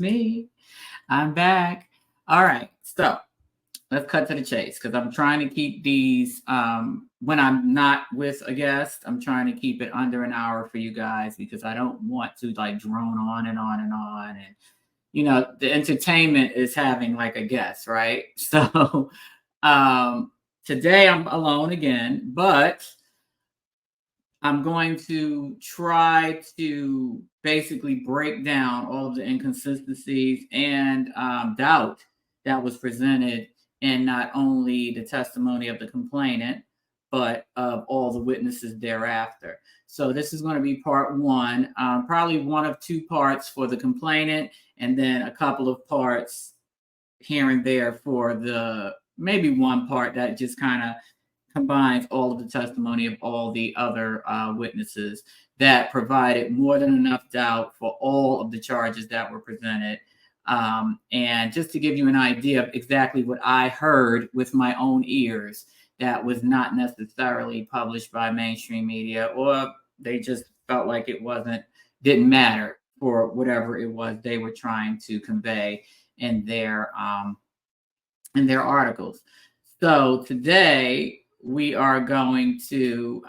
me. I'm back. All right. So let's cut to the chase because I'm trying to keep these, when I'm not with a guest, I'm trying to keep it under an hour for you guys because I don't want to like drone on and on and on. And, the entertainment is having like a guest, right? So today I'm alone again, but I'm going to try to basically break down all of the inconsistencies and doubt that was presented in not only the testimony of the complainant, but of all the witnesses thereafter. So this is going to be part one, probably one of two parts for the complainant, and then a couple of parts here and there for maybe one part that just kind of combines all of the testimony of all the other witnesses that provided more than enough doubt for all of the charges that were presented. And just to give you an idea of exactly what I heard with my own ears, that was not necessarily published by mainstream media, or they just felt like didn't matter for whatever it was they were trying to convey in their articles. So today we are going to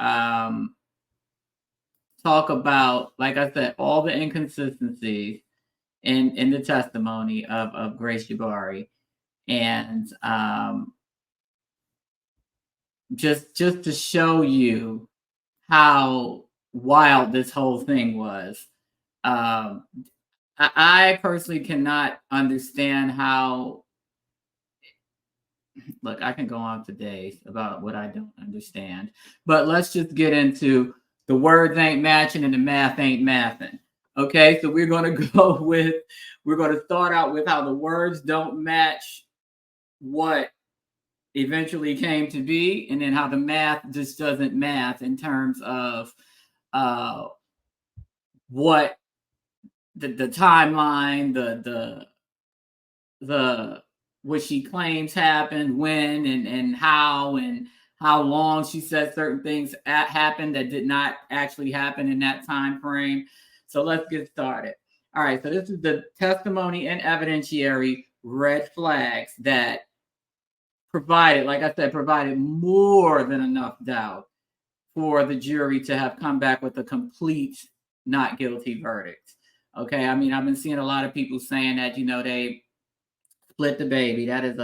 talk about, like I said, all the inconsistencies in the testimony of Grace Jabbari, and just to show you how wild this whole thing was. I personally cannot understand how. Look, I can go on for days about what I don't understand, but let's just get into the words ain't matching and the math ain't mathing. Okay, so we're going to start out with how the words don't match what eventually came to be, and then how the math just doesn't math in terms of what the timeline, the what she claims happened, when and how long she said certain things happened that did not actually happen in that time frame. So let's get started. All right, so this is the testimony and evidentiary red flags that provided, like I said, provided more than enough doubt for the jury to have come back with a complete not guilty verdict. Okay, I mean, I've been seeing a lot of people saying that, they split the baby. That is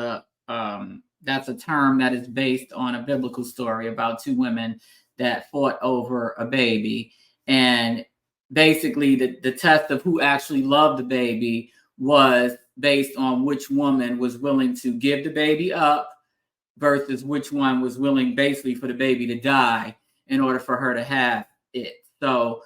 that's a term that is based on a biblical story about two women that fought over a baby. And basically the test of who actually loved the baby was based on which woman was willing to give the baby up versus which one was willing basically for the baby to die in order for her to have it. So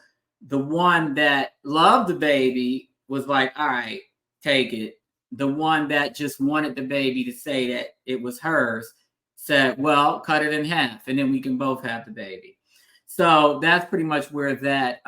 the one that loved the baby was like, all right, take it. The one that just wanted the baby to say that it was hers said, well, cut it in half and then we can both have the baby. So that's pretty much where that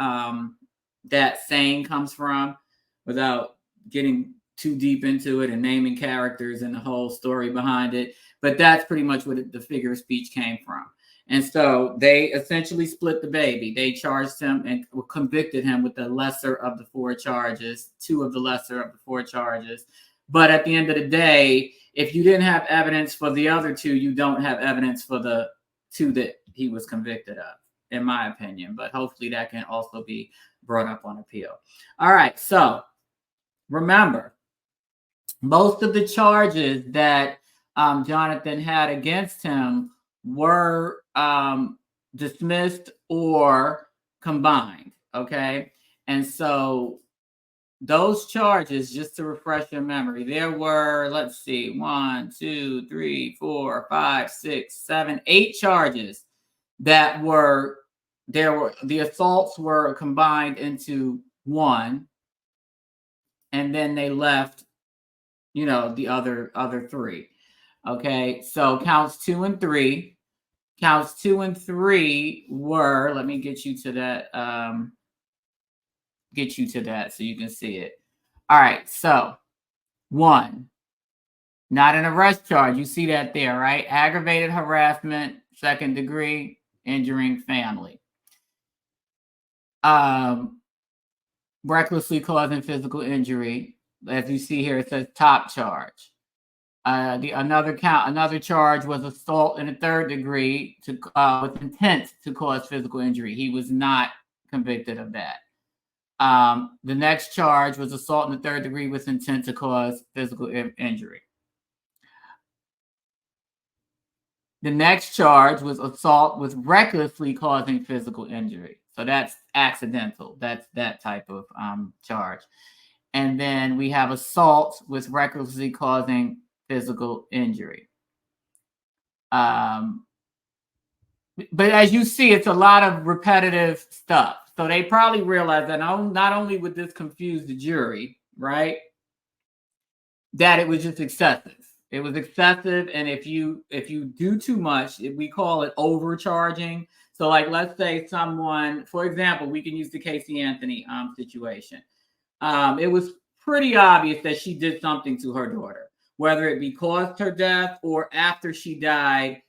saying comes from, without getting too deep into it and naming characters and the whole story behind it. But that's pretty much what the figure of speech came from. And so they essentially split the baby. They charged him and convicted him with the lesser of the four charges, two of the lesser of the four charges. But at the end of the day, if you didn't have evidence for the other two, you don't have evidence for the two that he was convicted of, in my opinion. But hopefully that can also be brought up on appeal. All right. So remember, most of the charges that Jonathan had against him were dismissed or combined. Okay. And so those charges, just to refresh your memory, there were, let's see, 1, 2, 3, 4, 5, 6, 7, 8 charges that were there. The assaults were combined into one, and then they left, the other 3. Okay, so counts 2 and 3. Counts 2 and 3 were, let me get you to that. So you can see it. All right, so 1, not an arrest charge. You see that there, right? Aggravated harassment, 2nd degree, injuring family. Recklessly causing physical injury, as you see here, it says top charge. Another charge was assault in the third degree with intent to cause physical injury. He was not convicted of that. The next charge was assault in the third degree with intent to cause physical injury. The next charge was assault with recklessly causing physical injury. So that's accidental. That's that type of charge. And then we have assault with recklessly causing physical injury. But as you see, it's a lot of repetitive stuff. So they probably realized that not only would this confuse the jury, right, that it was just excessive. It was excessive, and if you do too much, we call it overcharging. So, like, let's say someone, for example, we can use the Casey Anthony situation. It was pretty obvious that she did something to her daughter, whether it be caused her death or after she died,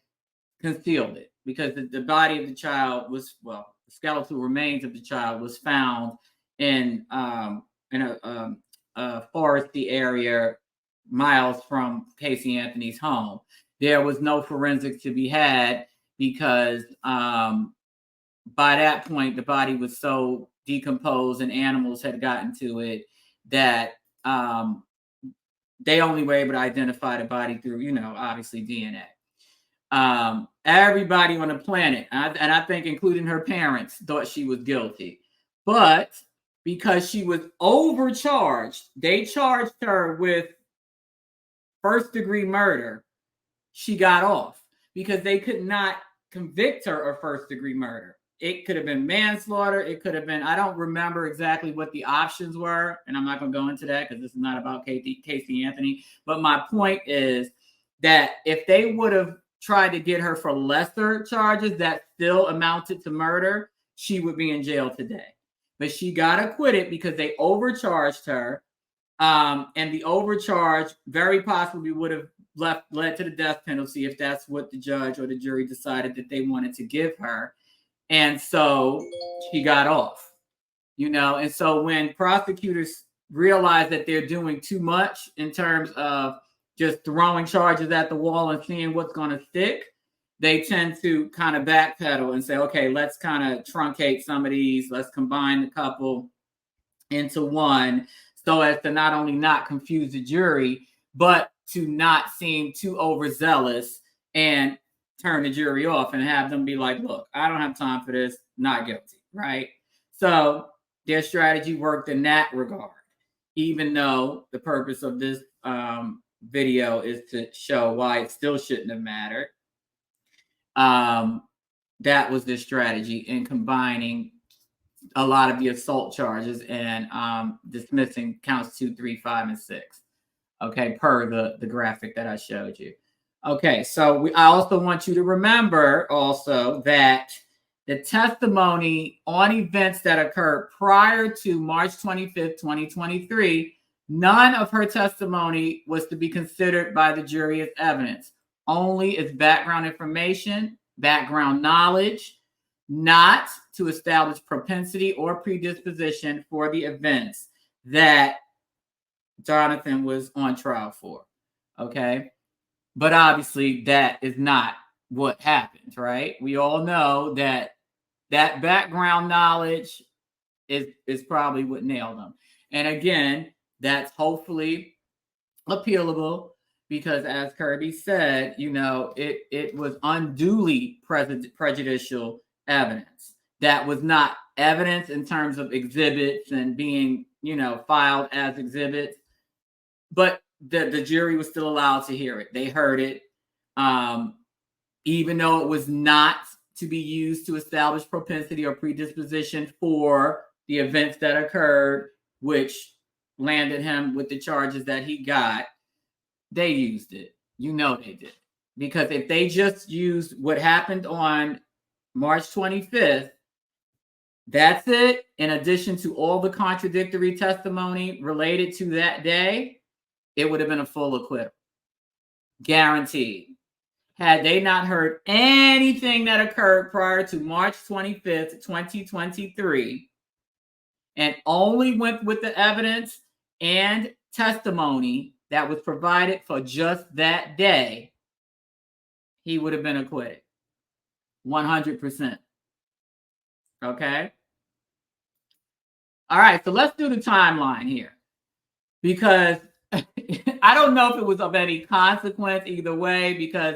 concealed it, because the body of the child was, well, the skeletal remains of the child was found in a foresty area miles from Casey Anthony's home. There was no forensics to be had because by that point the body was so decomposed and animals had gotten to it that they only were able to identify the body through, obviously DNA. Everybody on the planet, and I think including her parents, thought she was guilty. But because she was overcharged, they charged her with first-degree murder. She got off because they could not convict her of first-degree murder. It could have been manslaughter. It could have been, I don't remember exactly what the options were, and I'm not going to go into that because this is not about Casey Anthony. But my point is that if they would have tried to get her for lesser charges that still amounted to murder, she would be in jail today. But she got acquitted because they overcharged her. And the overcharge very possibly would have led to the death penalty if that's what the judge or the jury decided that they wanted to give her. And so she got off, and so when prosecutors realize that they're doing too much in terms of just throwing charges at the wall and seeing what's going to stick, they tend to kind of backpedal and say, okay, let's kind of truncate some of these. Let's combine the couple into one so as to not only not confuse the jury, but to not seem too overzealous and turn the jury off and have them be like, look, I don't have time for this, not guilty, right? So their strategy worked in that regard, even though the purpose of this video is to show why it still shouldn't have mattered. That was the strategy in combining a lot of the assault charges and dismissing counts 2, 3, 5, and 6. Okay, per the graphic that I showed you. Okay, so I also want you to remember also that the testimony on events that occurred prior to March 25th, 2023, none of her testimony was to be considered by the jury as evidence, only as background information, background knowledge, not to establish propensity or predisposition for the events that Jonathan was on trial for. Okay. But obviously that is not what happened, right? We all know that background knowledge is probably what nailed them. And again, that's hopefully appealable because, as Kirby said, it was unduly prejudicial evidence that was not evidence in terms of exhibits and being, filed as exhibits, but the jury was still allowed to hear it. They heard it, even though it was not to be used to establish propensity or predisposition for the events that occurred, which landed him with the charges that he got. They used it. They did. Because if they just used what happened on March 25th, that's it. In addition to all the contradictory testimony related to that day, it would have been a full acquittal. Guaranteed. Had they not heard anything that occurred prior to March 25th, 2023, and only went with the evidence and testimony that was provided for just that day, he would have been acquitted. 100%. Okay. All right. So let's do the timeline here, because I don't know if it was of any consequence either way, because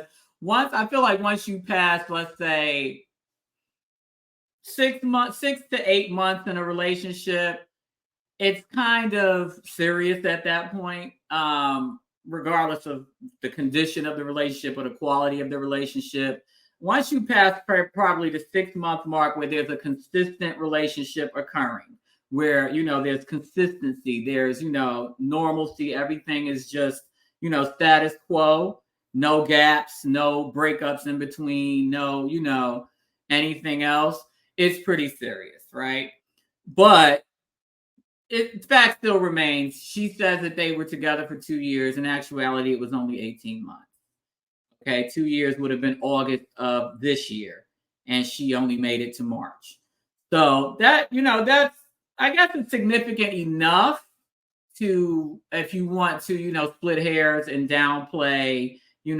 I feel like once you pass, let's say 6 to 8 months in a relationship, it's kind of serious at that point, regardless of the condition of the relationship or the quality of the relationship. Once you pass probably the 6-month mark where there's a consistent relationship occurring, where, there's consistency, there's, normalcy, everything is just, status quo, no gaps, no breakups in between, no, anything else, it's pretty serious, right? But fact still remains. She says that they were together for 2 years. In actuality, it was only 18 months. Okay, 2 years would have been August of this year, and she only made it to March. So that's, I guess it's significant enough to, if you want to, split hairs and downplay, a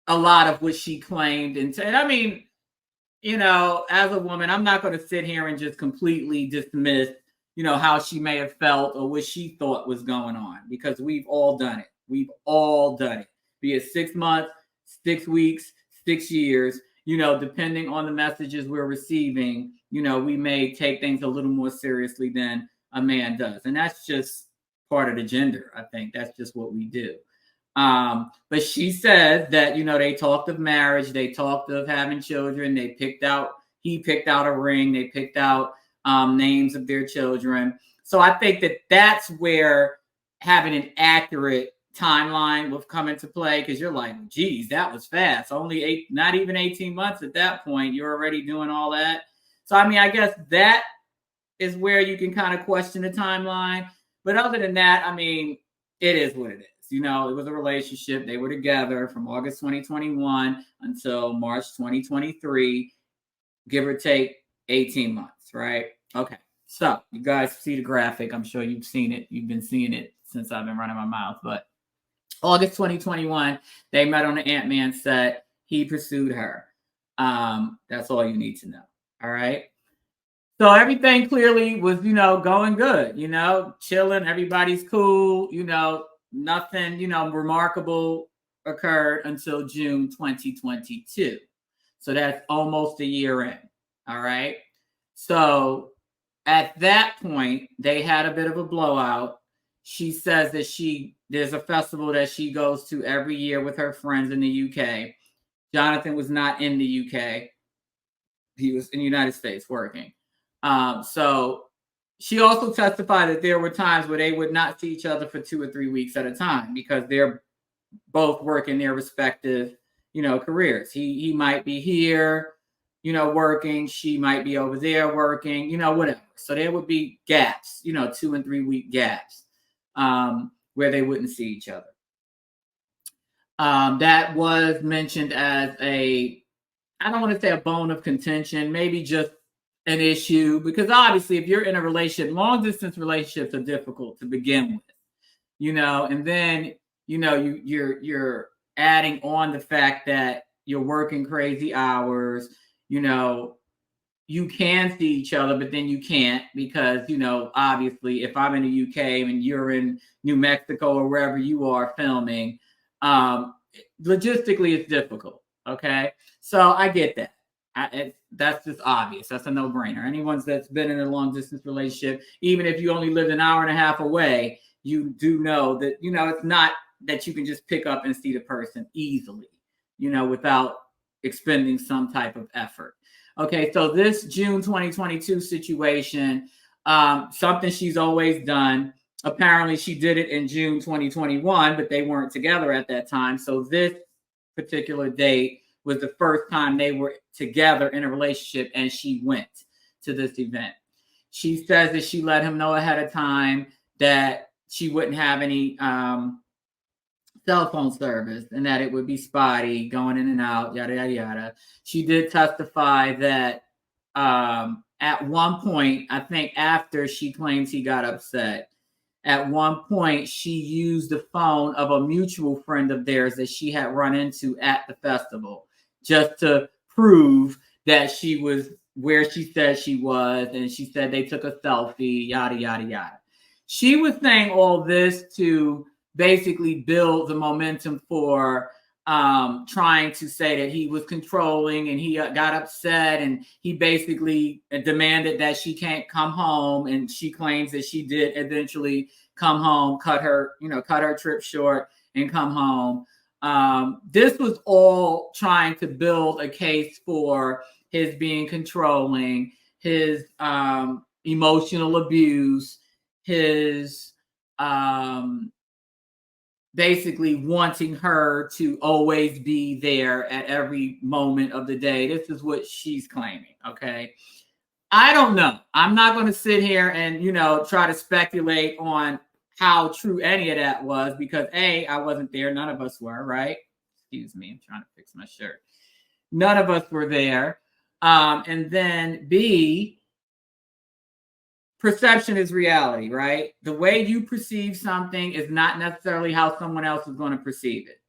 lot of what she claimed. And I mean, as a woman, I'm not going to sit here and just completely dismiss, how she may have felt or what she thought was going on, because we've all done it. We've all done it. Be it 6 months, 6 weeks, 6 years, depending on the messages we're receiving, we may take things a little more seriously than a man does. And that's just part of the gender. I think that's just what we do. But she says that, they talked of marriage, they talked of having children, he picked out a ring, they picked out names of their children. So I think that that's where having an accurate timeline will come into play, because you're like, geez, that was fast. Only not even 18 months at that point, you're already doing all that. So, I mean, I guess that is where you can kind of question the timeline. But other than that, I mean, it is what it is. It was a relationship. They were together from August 2021 until March 2023, give or take 18 months, right? Okay. So you guys see the graphic. I'm sure you've seen it. You've been seeing it since I've been running my mouth. But August 2021, they met on the Ant-Man set. He pursued her. That's all you need to know. All right. So everything clearly was, going good, chilling. Everybody's cool, nothing, remarkable occurred until June 2022. So that's almost a year in. All right. So at that point, they had a bit of a blowout. She says that there's a festival that she goes to every year with her friends in the UK. Jonathan was not in the UK. He was in the United States working. So she also testified that there were times where they would not see each other for 2 or 3 weeks at a time, because they're both working their respective, careers. He might be here, working. She might be over there working, whatever. So there would be gaps, 2 and 3 week gaps, where they wouldn't see each other. That was mentioned as I don't want to say a bone of contention, maybe just an issue, because obviously if you're in a relationship, long distance relationships are difficult to begin with, and then, you're adding on the fact that you're working crazy hours, you can see each other, but then you can't, because, obviously if I'm in the UK and you're in New Mexico or wherever you are filming, logistically it's difficult. Okay. So I get that. That's just obvious. That's a no-brainer. Anyone that's been in a long-distance relationship, even if you only lived an hour and a half away, you do know that, it's not that you can just pick up and see the person easily, without expending some type of effort. Okay, so this June 2022 situation, something she's always done. Apparently, she did it in June 2021, but they weren't together at that time. So this particular date was the first time they were together in a relationship, and she went to this event. She says that she let him know ahead of time that she wouldn't have any cell phone service and that it would be spotty, going in and out, yada, yada, yada. She did testify that at one point, I think after she claims he got upset, at one point she used the phone of a mutual friend of theirs that she had run into at the festival just to prove that she was where she said she was. And she said they took a selfie, yada, yada, yada. She was saying all this to basically build the momentum for trying to say that he was controlling, and he got upset, and he basically demanded that she can't come home. And she claims that she did eventually come home, cut her trip short and come home. This was all trying to build a case for his being controlling, his emotional abuse, his basically wanting her to always be there at every moment of the day. This is what she's claiming. Okay. I don't know. I'm not going to sit here and, try to speculate on how true any of that was, because I wasn't there. None of us were, right? Excuse me. I'm trying to fix my shirt. None of us were there. And then B, perception is reality, right? The way you perceive something is not necessarily how someone else is going to perceive it.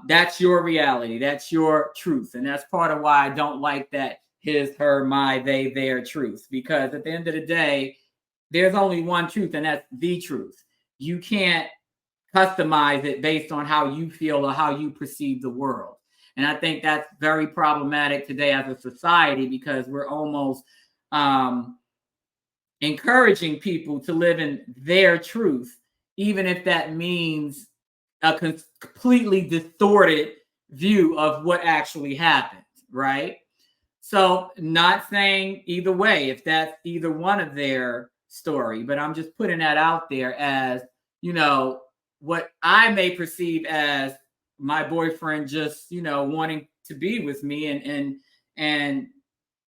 That's your reality. That's your truth. And that's part of why I don't like that his, her, my, they, their truth. Because at the end of the day, there's only one truth, and that's the truth. You can't customize it based on how you feel or how you perceive the world. And I think that's very problematic today as a society, because we're almost encouraging people to live in their truth, even if that means a completely distorted view of what actually happened, right? So not saying either way if that's either one of their story, but I'm just putting that out there as, what I may perceive as my boyfriend just, wanting to be with me, and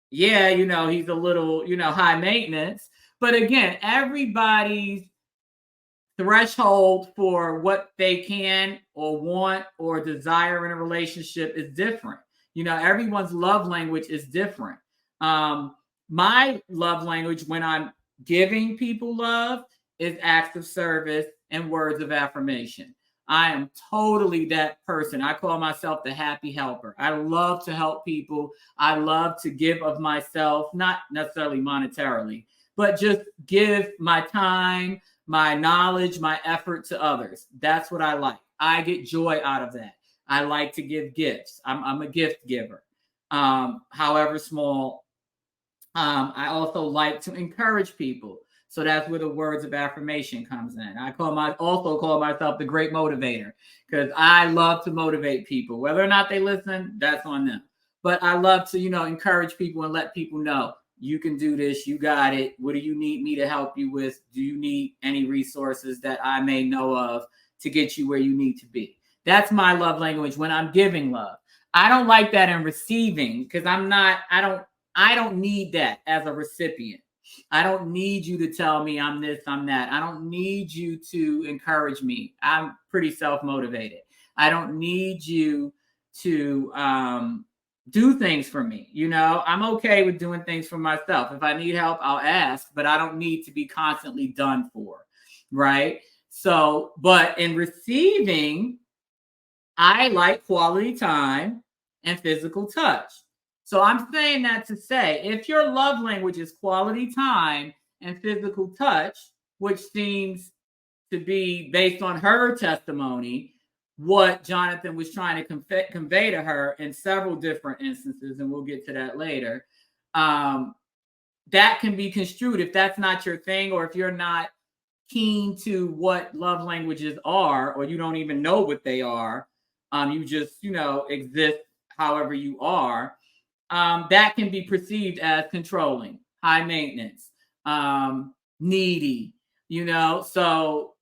yeah, he's a little, high maintenance. But again, everybody's threshold for what they can or want or desire in a relationship is different. Everyone's love language is different. My love language when I'm giving people love is acts of service and words of affirmation. I am totally that person. I call myself the happy helper. I love to help people. I love to give of myself, not necessarily monetarily, but just give my time, my knowledge, my effort to others. That's what I like. I get joy out of that. I like to give gifts. I'm a gift giver, however small. I also like to encourage people. So that's where the words of affirmation comes in. I also call myself the great motivator, because I love to motivate people. Whether or not they listen, that's on them. But I love to, encourage people and let people know, you can do this. You got it. What do you need me to help you with? Do you need any resources that I may know of to get you where you need to be? That's my love language when I'm giving love. I don't like that in receiving, because I don't need that as a recipient. I don't need you to tell me I'm this, I'm that. I don't need you to encourage me. I'm pretty self-motivated. I don't need you to do things for me. I'm okay with doing things for myself. If I need help, I'll ask, but I don't need to be constantly done for, right? So, but in receiving, I like quality time and physical touch. So I'm saying that to say, if your love language is quality time and physical touch, which seems to be, based on her testimony, what Jonathan was trying to convey to her in several different instances, and we'll get to that later, that can be construed, if that's not your thing, or if you're not keen to what love languages are, or you don't even know what they are, you just, exist however you are, that can be perceived as controlling, high maintenance, needy, so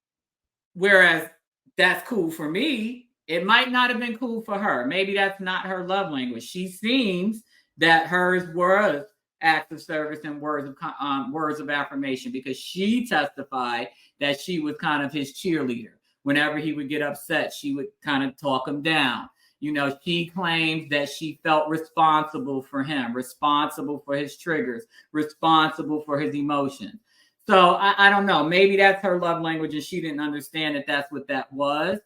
whereas that's cool for me, it might not have been cool for her. Maybe that's not her love language. She seems that hers was acts of service and words of affirmation, because she testified that she was kind of his cheerleader. Whenever he would get upset, she would kind of talk him down. She claims that she felt responsible for him, responsible for his triggers, responsible for his emotions. So I don't know. Maybe that's her love language and she didn't understand that that's what that was.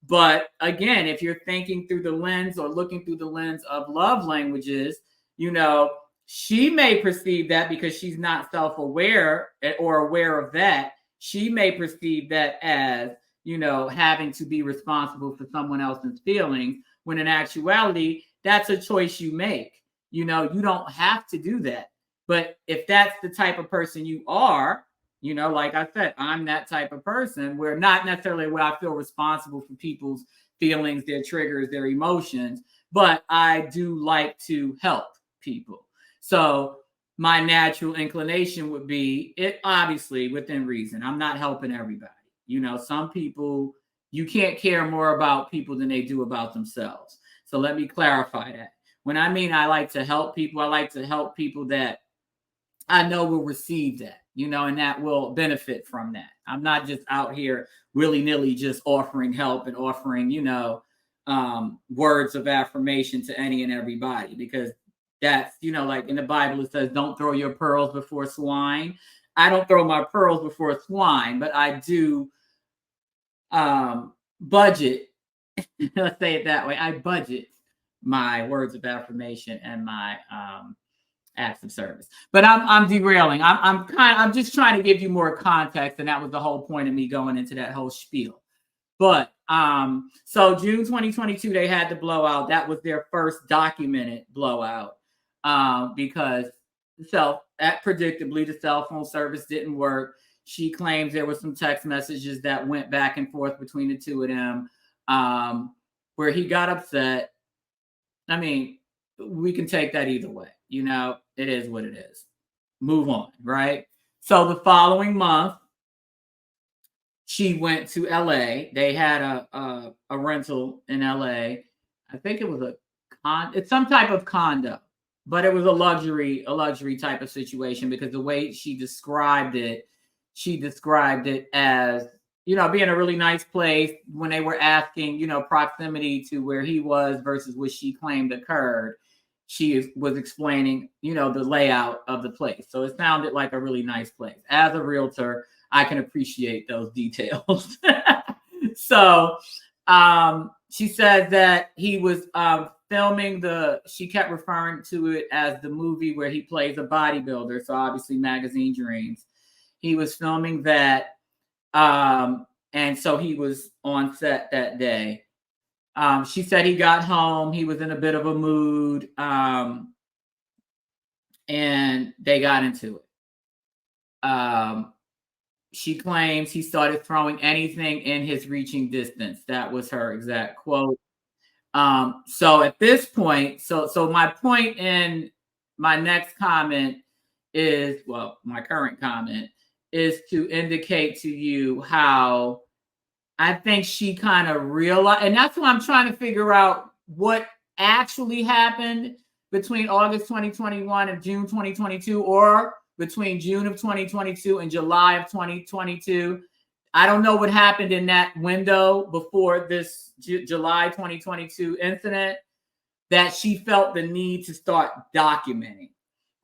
But again, if you're thinking through the lens or looking through the lens of love languages, you know, she may perceive that because she's not self-aware or aware of that. She may perceive that as, you know, having to be responsible for someone else's feelings, when in actuality, that's a choice you make. You know, you don't have to do that. But if that's the type of person you are, you know, like I said, I'm that type of person where not necessarily where I feel responsible for people's feelings, their triggers, their emotions, but I do like to help people. So my natural inclination would be, it obviously within reason. I'm not helping everybody. You know, some people, you can't care more about people than they do about themselves. So let me clarify that. When I mean I like to help people, I like to help people that I know will receive that, you know, and that will benefit from that. I'm not just out here willy-nilly just offering help and offering, you know, words of affirmation to any and everybody, because that's, you know, like in the Bible, it says, don't throw your pearls before swine. I don't throw my pearls before swine, but I do budget. Let's say it that way. I budget my words of affirmation and my acts of service. But I'm derailing. I'm just trying to give you more context, and that was the whole point of me going into that whole spiel. But so June 2022, they had the blowout. That was their first documented blowout because predictably the cell phone service didn't work. She claims there were some text messages that went back and forth between the two of them, where he got upset. I mean, we can take that either way. You know, it is what it is. Move on, right? So the following month, she went to LA. They had a rental in LA. I think it was it's some type of condo, but it was a luxury type of situation, because the way she described it as, you know, being a really nice place. When they were asking, you know, proximity to where he was versus what she claimed occurred, she was explaining, you know, the layout of the place. So it sounded like a really nice place. As a realtor, I can appreciate those details. So she said that he was filming she kept referring to it as the movie where he plays a bodybuilder. So obviously Magazine Dreams. He was filming that. And so he was on set that day. She said he got home, he was in a bit of a mood, and they got into it. She claims he started throwing anything in his reaching distance. That was her exact quote. So at this point, so my point in my next comment is, well, my current comment is to indicate to you how I think she kind of realized, and that's why I'm trying to figure out what actually happened between August 2021 and June 2022, or between June of 2022 and July of 2022. I don't know what happened in that window before this July 2022 incident that she felt the need to start documenting.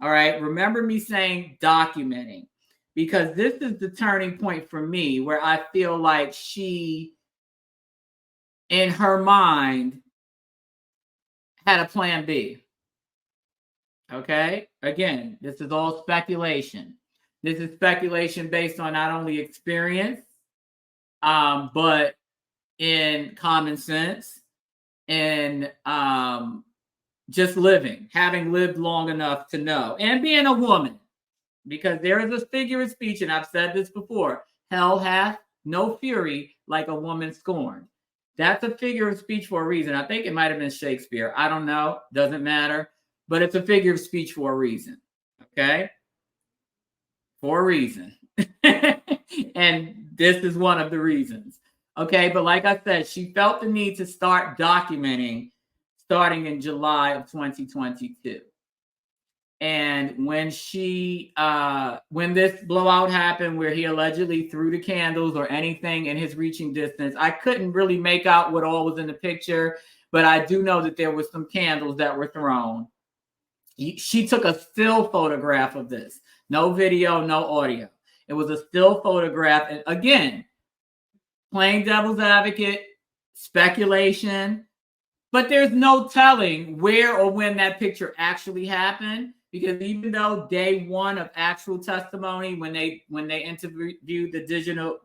All right. Remember me saying documenting, because this is the turning point for me where I feel like she, in her mind, had a plan B. Okay. Again, this is all speculation. This is speculation based on not only experience, but in common sense and just having lived long enough to know, and being a woman, because there is a figure of speech, and I've said this before: hell hath no fury like a woman scorned. That's a figure of speech for a reason. I think it might have been Shakespeare. I don't know. Doesn't matter. But it's a figure of speech for a reason. Okay? For a reason. And this is one of the reasons. Okay? But like I said, she felt the need to start documenting starting in July of 2022. And when when this blowout happened, where he allegedly threw the candles or anything in his reaching distance, I couldn't really make out what all was in the picture, but I do know that there was some candles that were thrown. She took a still photograph of this, no video, no audio. It was a still photograph. And again, playing devil's advocate, speculation, but there's no telling where or when that picture actually happened, because even though day one of actual testimony, when they interviewed the digital,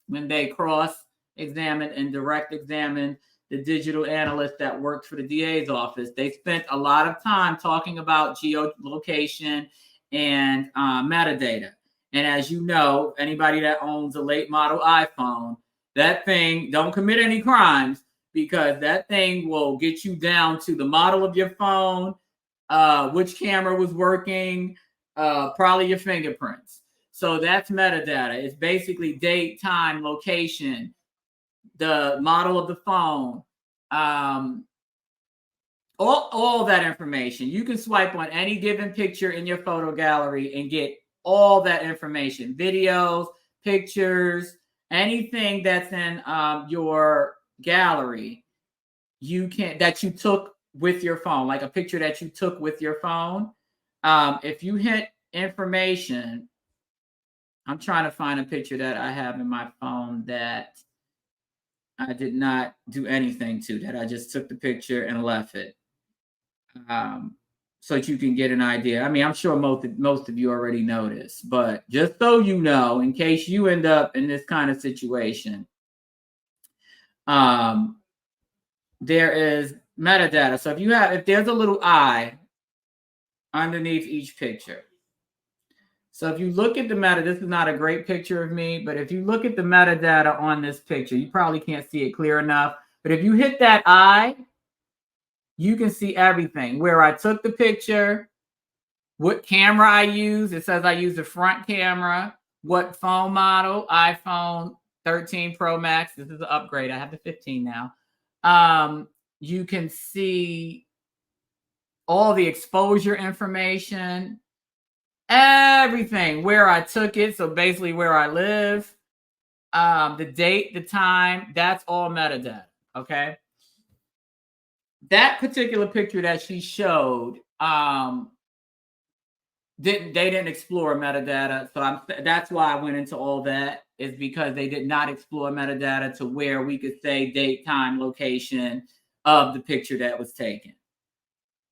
when they cross-examined and direct-examined the digital analyst that worked for the DA's office, they spent a lot of time talking about geolocation and metadata. And as you know, anybody that owns a late model iPhone, that thing, don't commit any crimes, because that thing will get you down to the model of your phone, which camera was working, probably your fingerprints. So that's metadata. It's basically date, time, location, the model of the phone, all that information. You can swipe on any given picture in your photo gallery and get all that information, videos, pictures, anything that's in your gallery, that you took with your phone, like a picture that you took with your phone. If you hit information, I'm trying to find a picture that I have in my phone that I did not do anything to, that I just took the picture and left it. So that you can get an idea. I mean, I'm sure most of you already know this, but just so you know, in case you end up in this kind of situation, there is metadata. So if there's a little eye underneath each picture. So if you look at the this is not a great picture of me, but if you look at the metadata on this picture, you probably can't see it clear enough. But if you hit that eye, you can see everything. Where I took the picture, what camera I use. It says I use the front camera. What phone model? iPhone 13 Pro Max. This is an upgrade. I have the 15 now. You can see all the exposure information, everything, where I took it. So basically where I live, the date, the time, that's all metadata. Okay. That particular picture that she showed, they didn't explore metadata. So that's why I went into all that, is because they did not explore metadata to where we could say date, time, location of the picture that was taken.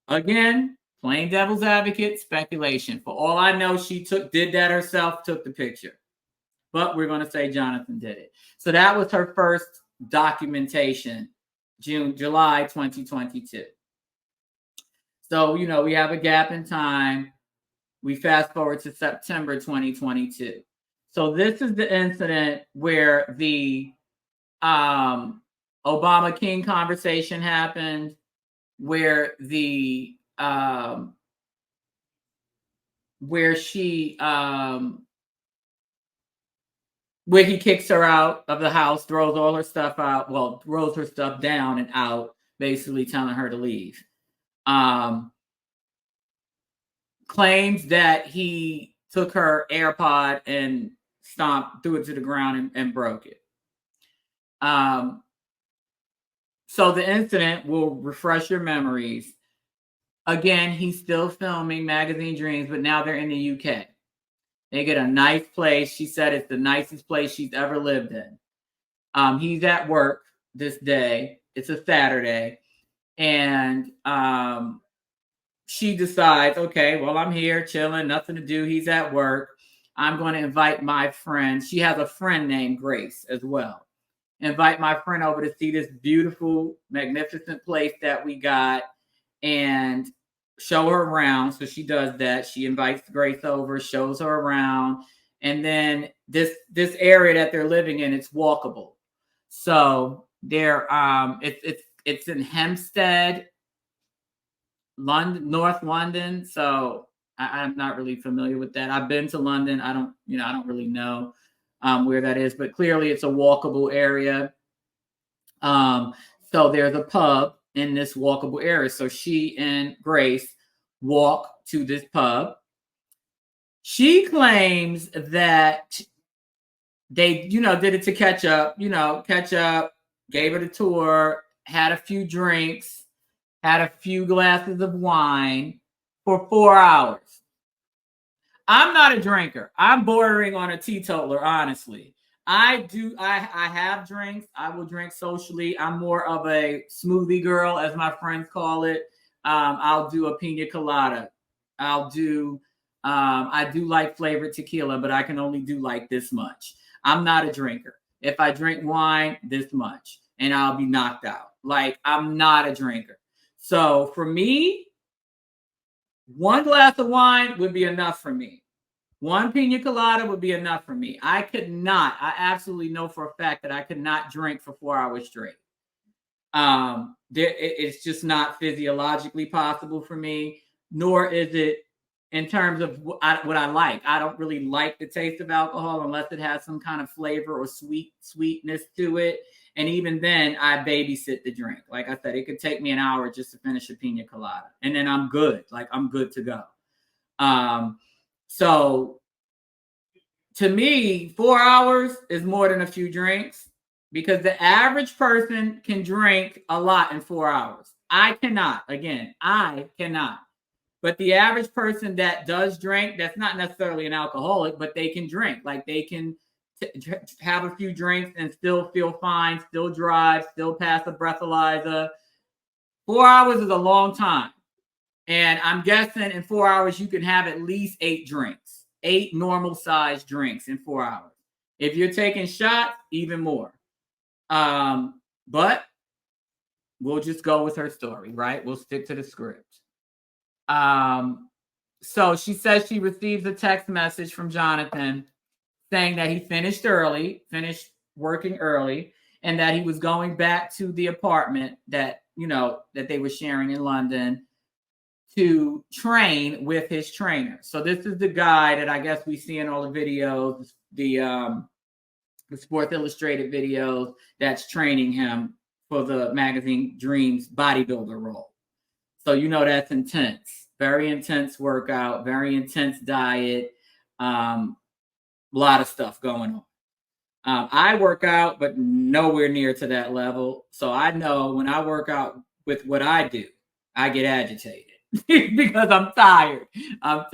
Again, plain devil's advocate, speculation. For all I know, she did that herself, took the picture. But we're going to say Jonathan did it. So that was her first documentation, July 2022. So, we have a gap in time. We fast forward to September 2022. So this is the incident where the Obama King conversation happened, where where he kicks her out of the house, throws all her stuff out, throws her stuff down and out, basically telling her to leave. Claims that he took her AirPod and threw it to the ground and broke it. So the incident will refresh your memories. Again, he's still filming Magazine Dreams, but now they're in the UK. They get a nice place. She said it's the nicest place she's ever lived in. He's at work this day. It's a Saturday. And she decides, okay, well, I'm here chilling, nothing to do. He's at work. I'm going to invite my friend. She has a friend named Grace as well. Invite my friend over to see this beautiful, magnificent place that we got and show her around. So she does that. She invites Grace over, shows her around. And then this area that they're living in, it's walkable. So they're it's in Hempstead, London, North London. So I'm not really familiar with that. I've been to London. I don't really know where that is, but clearly it's a walkable area. So there's a pub in this walkable area. So she and Grace walk to this pub. She claims that they, did it to catch up, gave her the tour, had a few drinks, had a few glasses of wine for 4 hours. I'm not a drinker. I'm bordering on a teetotaler, honestly. I have drinks. I will drink socially. I'm more of a smoothie girl, as my friends call it. I'll do a pina colada. I'll do, I do like flavored tequila, but I can only do like this much. I'm not a drinker. If I drink wine, this much, and I'll be knocked out. Like, I'm not a drinker. So for me, one glass of wine would be enough for me. One pina colada would be enough for me. I absolutely know for a fact that I could not drink for 4 hours straight. It's just not physiologically possible for me, nor is it in terms of what I like. I don't really like the taste of alcohol unless it has some kind of flavor or sweetness to it. And even then, I babysit the drink. Like I said, it could take me an hour just to finish a pina colada, and then I'm good. Like, I'm good to go. So to me, 4 hours is more than a few drinks, because the average person can drink a lot in 4 hours. I cannot. Again, I cannot. But the average person that does drink, that's not necessarily an alcoholic, but they can drink. Like, they can have a few drinks and still feel fine, still drive, still pass a breathalyzer. 4 hours is a long time. And I'm guessing in 4 hours, you can have at least 8 drinks, 8 normal sized drinks in 4 hours. If you're taking shots, even more. But we'll just go with her story, right? We'll stick to the script. So she says she receives a text message from Jonathan saying that he finished working early, and that he was going back to the apartment that they were sharing in London to train with his trainer. So this is the guy that I guess we see in all the videos, the Sports Illustrated videos, that's training him for the magazine Dreams bodybuilder role. So that's intense, very intense workout, very intense diet, a lot of stuff going on. I work out, but nowhere near to that level. So I know when I work out with what I do, I get agitated because I'm tired. I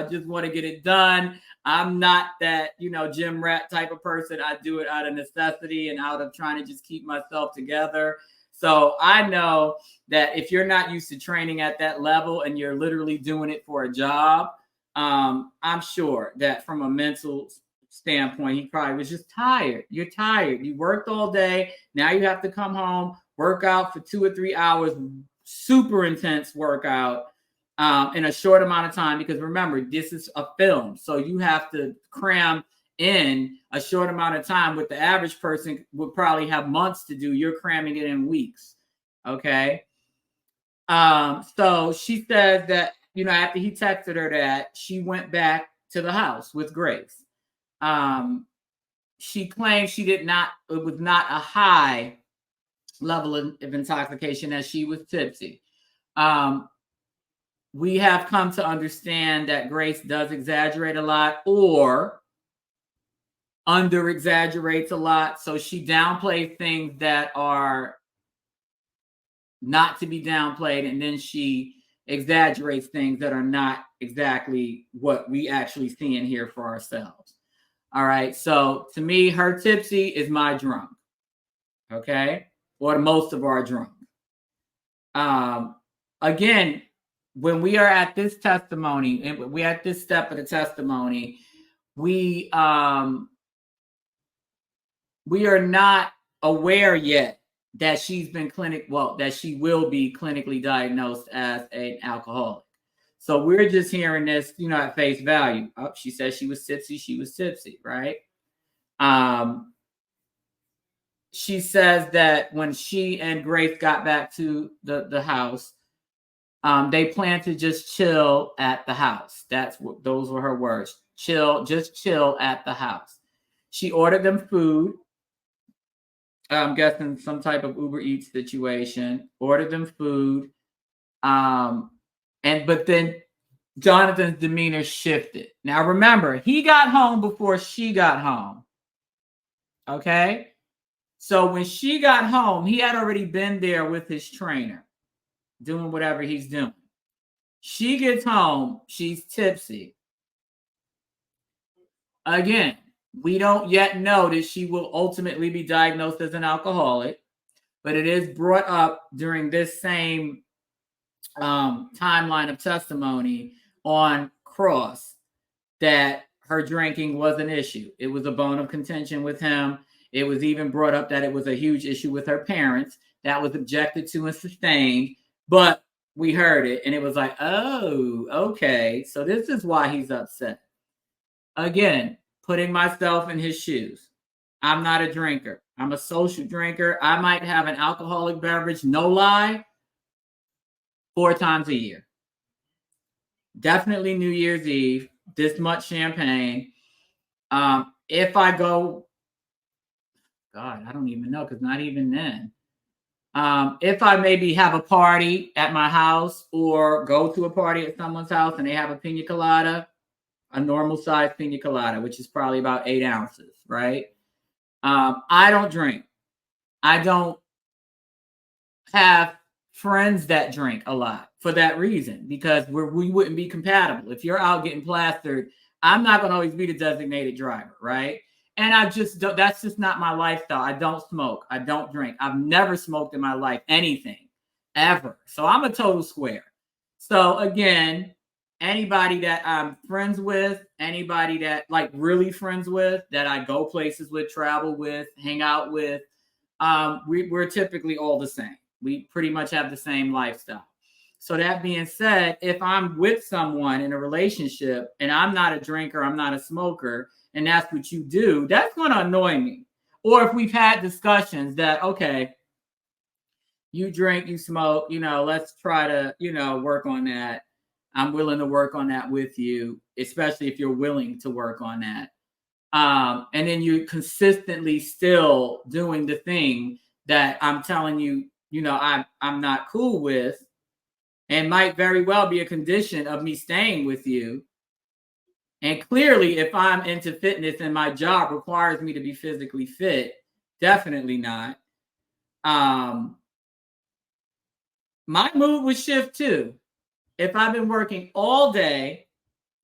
just want to get it done. I'm not that, gym rat type of person. I do it out of necessity and out of trying to just keep myself together. So I know that if you're not used to training at that level and you're literally doing it for a job, I'm sure that from a mental standpoint, he probably was just tired. You're tired. You worked all day. Now you have to come home, work out for 2 or 3 hours, super intense workout in a short amount of time. Because remember, this is a film. So you have to cram in a short amount of time. What the average person would probably have months to do, you're cramming it in weeks. Okay. So she said that, after he texted her that, she went back to the house with Grace. She claimed it was not a high level of intoxication, as she was tipsy. We have come to understand that Grace does exaggerate a lot or under exaggerates a lot. So she downplays things that are not to be downplayed, and then she exaggerates things that are not exactly what we actually see and hear for ourselves. All right. So to me, her tipsy is my drunk. Okay. Or most of our drunk. Again, when we are at this testimony, and we're at this step of the testimony, we are not aware yet that she's been that she will be clinically diagnosed as an alcoholic. So we're just hearing this, at face value. Oh, she said she was tipsy, right? She says that when she and Grace got back to the house, they planned to just chill at the house. Those were her words. Just chill at the house. She ordered them food. I'm guessing some type of Uber Eats situation. Ordered them food. But then Jonathan's demeanor shifted. Now remember, he got home before she got home. Okay? So when she got home, he had already been there with his trainer, doing whatever he's doing. She gets home, she's tipsy. Again, we don't yet know that she will ultimately be diagnosed as an alcoholic, but it is brought up during this same timeline of testimony on cross that her drinking was an issue. It was a bone of contention with him. It was even brought up that it was a huge issue with her parents. That was objected to and sustained, but we heard it and it was like, oh, okay. So this is why he's upset. Again, putting myself in his shoes. I'm not a drinker. I'm a social drinker. I might have an alcoholic beverage, no lie, 4 times a year. Definitely New Year's Eve, this much champagne. If I go, God, I don't even know, because not even then. If I maybe have a party at my house or go to a party at someone's house and they have a pina colada, a normal size pina colada, which is probably about 8 ounces, right? I don't drink. I don't have friends that drink a lot for that reason, because we wouldn't be compatible. If you're out getting plastered, I'm not going to always be the designated driver, right? And I just don't, that's just not my lifestyle. I don't smoke. I don't drink. I've never smoked in my life, anything, ever. So I'm a total square. So again, anybody that I'm friends with, anybody that like really friends with, that I go places with, travel with, hang out with, we're typically all the same. We pretty much have the same lifestyle. So that being said, if I'm with someone in a relationship and I'm not a drinker, I'm not a smoker, and that's what you do, that's going to annoy me. Or if we've had discussions that, okay, you drink, you smoke, let's try to, work on that. I'm willing to work on that with you, especially if you're willing to work on that. And then you're consistently still doing the thing that I'm telling you, I'm not cool with, and might very well be a condition of me staying with you. And clearly, if I'm into fitness and my job requires me to be physically fit, definitely not. My mood would shift too. If I've been working all day,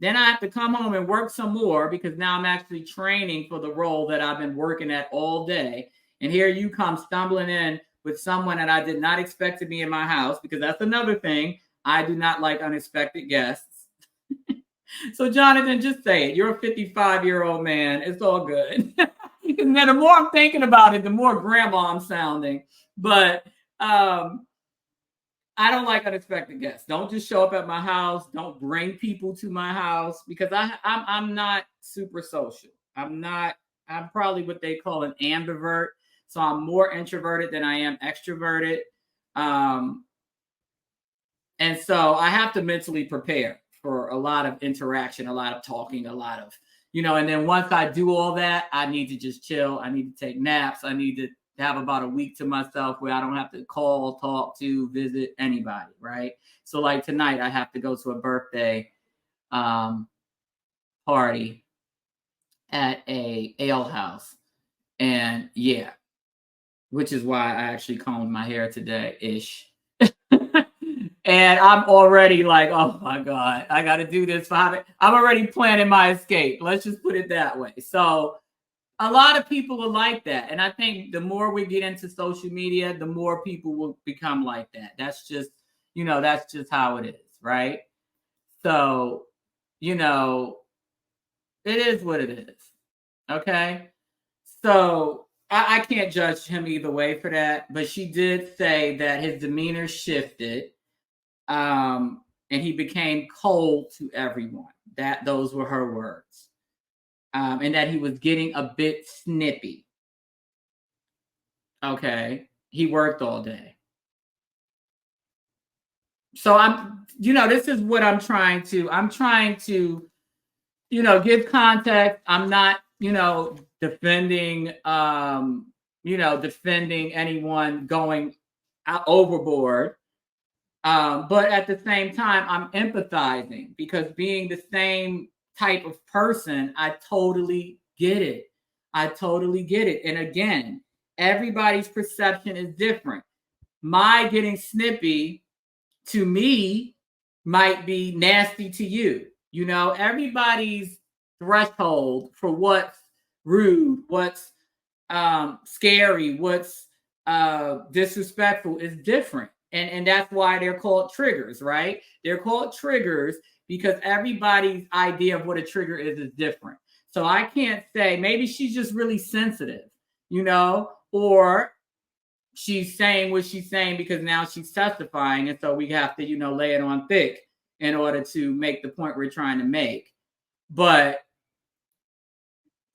then I have to come home and work some more, because now I'm actually training for the role that I've been working at all day. And here you come stumbling in with someone that I did not expect to be in my house, because that's another thing. I do not like unexpected guests. So Jonathan, just say it. You're a 55-year-old man. It's all good. Now, the more I'm thinking about it, the more grandma I'm sounding. But I don't like unexpected guests. Don't just show up at my house. Don't bring people to my house, because I'm not super social. I'm probably what they call an ambivert. So I'm more introverted than I am extroverted. And so I have to mentally prepare for a lot of interaction, a lot of talking, a lot of, and then once I do all that, I need to just chill. I need to take naps. I need to have about a week to myself where I don't have to call, talk to, visit anybody, right? So like tonight, I have to go to a birthday party at a ale house. And yeah, which is why I actually combed my hair today-ish. And I'm already like, oh my God, I got to do this. I'm already planning my escape. Let's just put it that way. So a lot of people are like that. And I think the more we get into social media, the more people will become like that. That's just, that's just how it is, right? So, it is what it is. Okay. So I can't judge him either way for that. But she did say that his demeanor shifted. And he became cold to everyone. Those were her words. And that he was getting a bit snippy. Okay. He worked all day. So this is what I'm trying to give context. I'm not, defending anyone going overboard. But at the same time, I'm empathizing, because being the same type of person, I totally get it. And again, everybody's perception is different. My getting snippy to me might be nasty to you. Everybody's threshold for what's rude, what's scary, what's disrespectful is different. And that's why they're called triggers, right? They're called triggers because everybody's idea of what a trigger is different. So I can't say, maybe she's just really sensitive, or she's saying what she's saying because now she's testifying. And so we have to, lay it on thick in order to make the point we're trying to make. But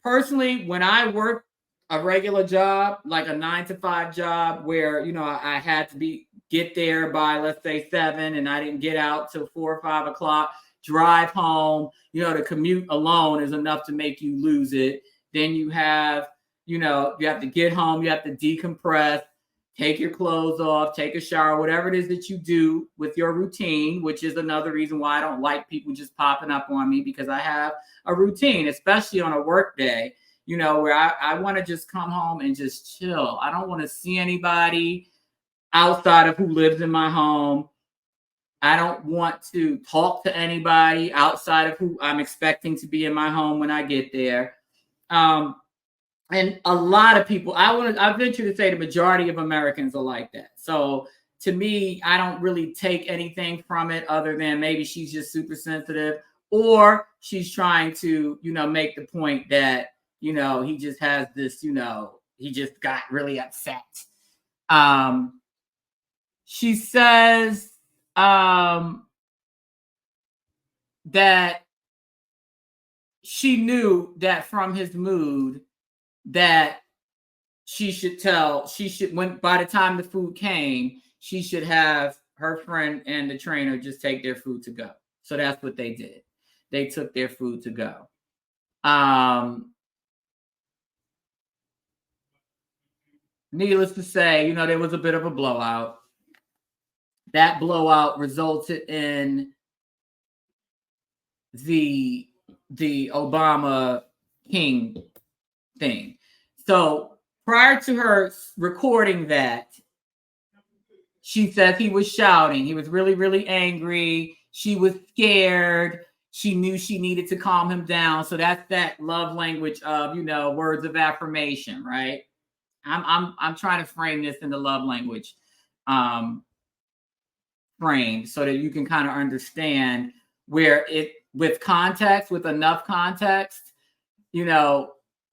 personally, when I worked a regular job, like a 9-to-5 job where, I had to get there by, let's say 7, and I didn't get out till 4 or 5 o'clock, drive home, the commute alone is enough to make you lose it. Then you have, you have to get home, you have to decompress, take your clothes off, take a shower, whatever it is that you do with your routine, which is another reason why I don't like people just popping up on me, because I have a routine, especially on a work day, where I want to just come home and just chill. I don't want to see anybody outside of who lives in my home. I don't want to talk to anybody outside of who I'm expecting to be in my home when I get there. And a lot of people, I venture to say the majority of Americans are like that. So to me, I don't really take anything from it other than maybe she's just super sensitive, or she's trying to, make the point that, he just has this, he just got really upset. She says that she knew that from his mood that by the time the food came, she should have her friend and the trainer just take their food to go. So that's what they did. They took their food to go. Needless to say, there was a bit of a blowout. That blowout resulted in the Obama King thing. So prior to her recording that, she says he was shouting. He was really, really angry. She was scared. She knew she needed to calm him down. So that's that love language of, words of affirmation, right? I'm trying to frame this in the love language frame so that you can kind of understand where it, with context, with enough context,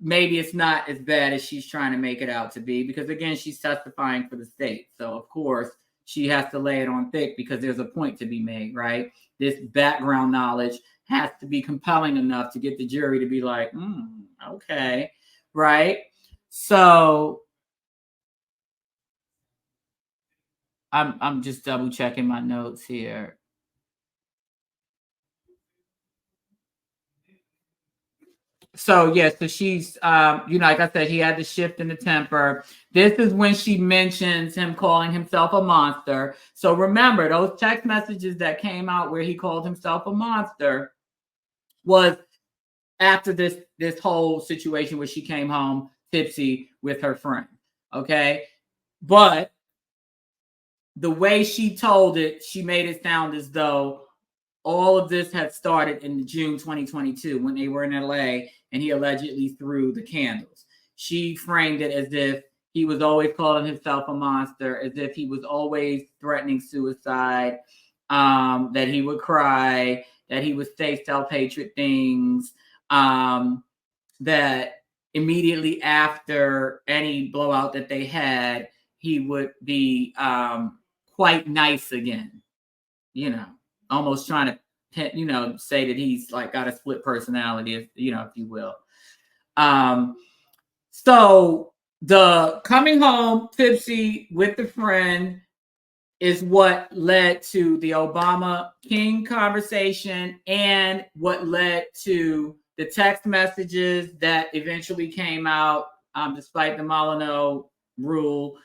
maybe it's not as bad as she's trying to make it out to be, because again, she's testifying for the state. So of course she has to lay it on thick because there's a point to be made, right? This background knowledge has to be compelling enough to get the jury to be like, okay, right? So I'm just double checking my notes here. So so she's like I said, he had the shift in the temper. This is when she mentions him calling himself a monster. So remember, those text messages that came out where he called himself a monster was after this whole situation where she came home tipsy with her friend. Okay. But the way she told it, she made it sound as though all of this had started in June 2022 when they were in LA and he allegedly threw the candles. She framed it as if he was always calling himself a monster, as if he was always threatening suicide, that he would cry, that he would say self-hatred things, that immediately after any blowout that they had, he would be quite nice again, almost trying to, say that he's like got a split personality, if you will. So the coming home tipsy with the friend is what led to the Obama King conversation and what led to the text messages that eventually came out, despite the Molyneux rule,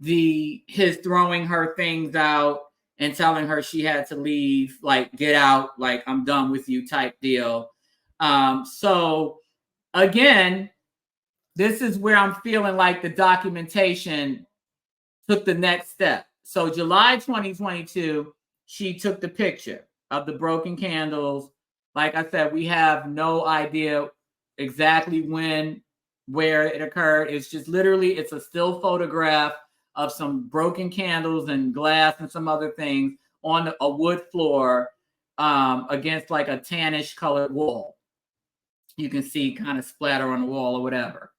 his throwing her things out and telling her she had to leave, like, get out, like, I'm done with you type deal. So again, this is where I'm feeling like the documentation took the next step. So July 2022, she took the picture of the broken candles Like I said, we have no idea exactly when, where it occurred. It's just literally, it's a still photograph of some broken candles and glass and some other things on a wood floor against like a tannish colored wall. You can see kind of splatter on the wall or whatever.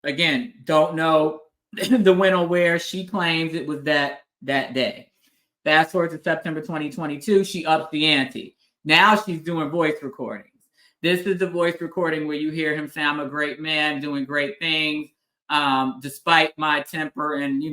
Again, don't know the when or where. She claims it was that day. Fast forward to September 2022, she ups the ante. Now she's doing voice recordings. This is the voice recording where you hear him say, "I'm a great man, doing great things, despite my temper and,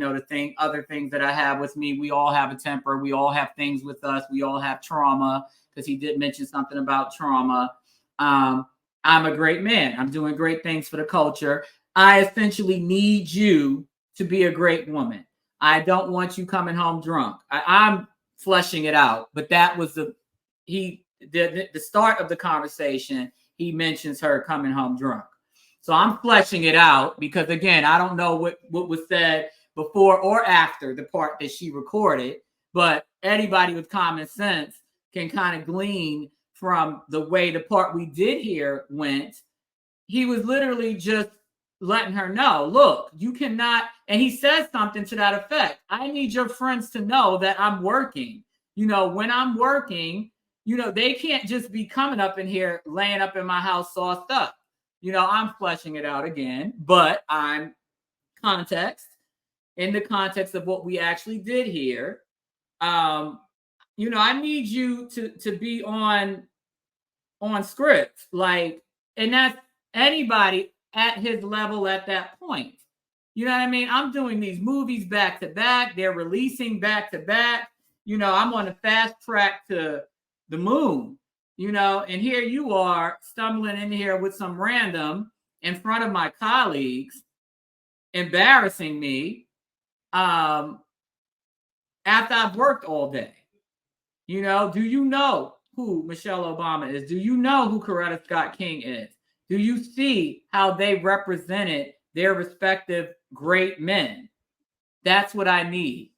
other things that I have with me." We all have a temper. We all have things with us. We all have trauma, because he did mention something about trauma. I'm a great man. I'm doing great things for the culture. I essentially need you to be a great woman. I don't want you coming home drunk. I'm fleshing it out, but that was the start of the conversation. He mentions her coming home drunk. So I'm fleshing it out because, again, I don't know what was said before or after the part that she recorded, but anybody with common sense can kind of glean from the way the part we did hear went. He was literally just letting her know, look, you cannot, and he says something to that effect. I need your friends to know that I'm working. When I'm working, they can't just be coming up in here, laying up in my house sauced up. I'm fleshing it out again, but I'm in the context of what we actually did here. I need you to be on script, like, and that's anybody at his level at that point. You know what I mean? I'm doing these movies back to back. They're releasing back to back. I'm on a fast track to the moon, and here you are stumbling in here with some random in front of my colleagues, embarrassing me after I've worked all day. Do you know who Michelle Obama is? Do you know who Coretta Scott King is? Do you see how they represented their respective great men? That's what I need.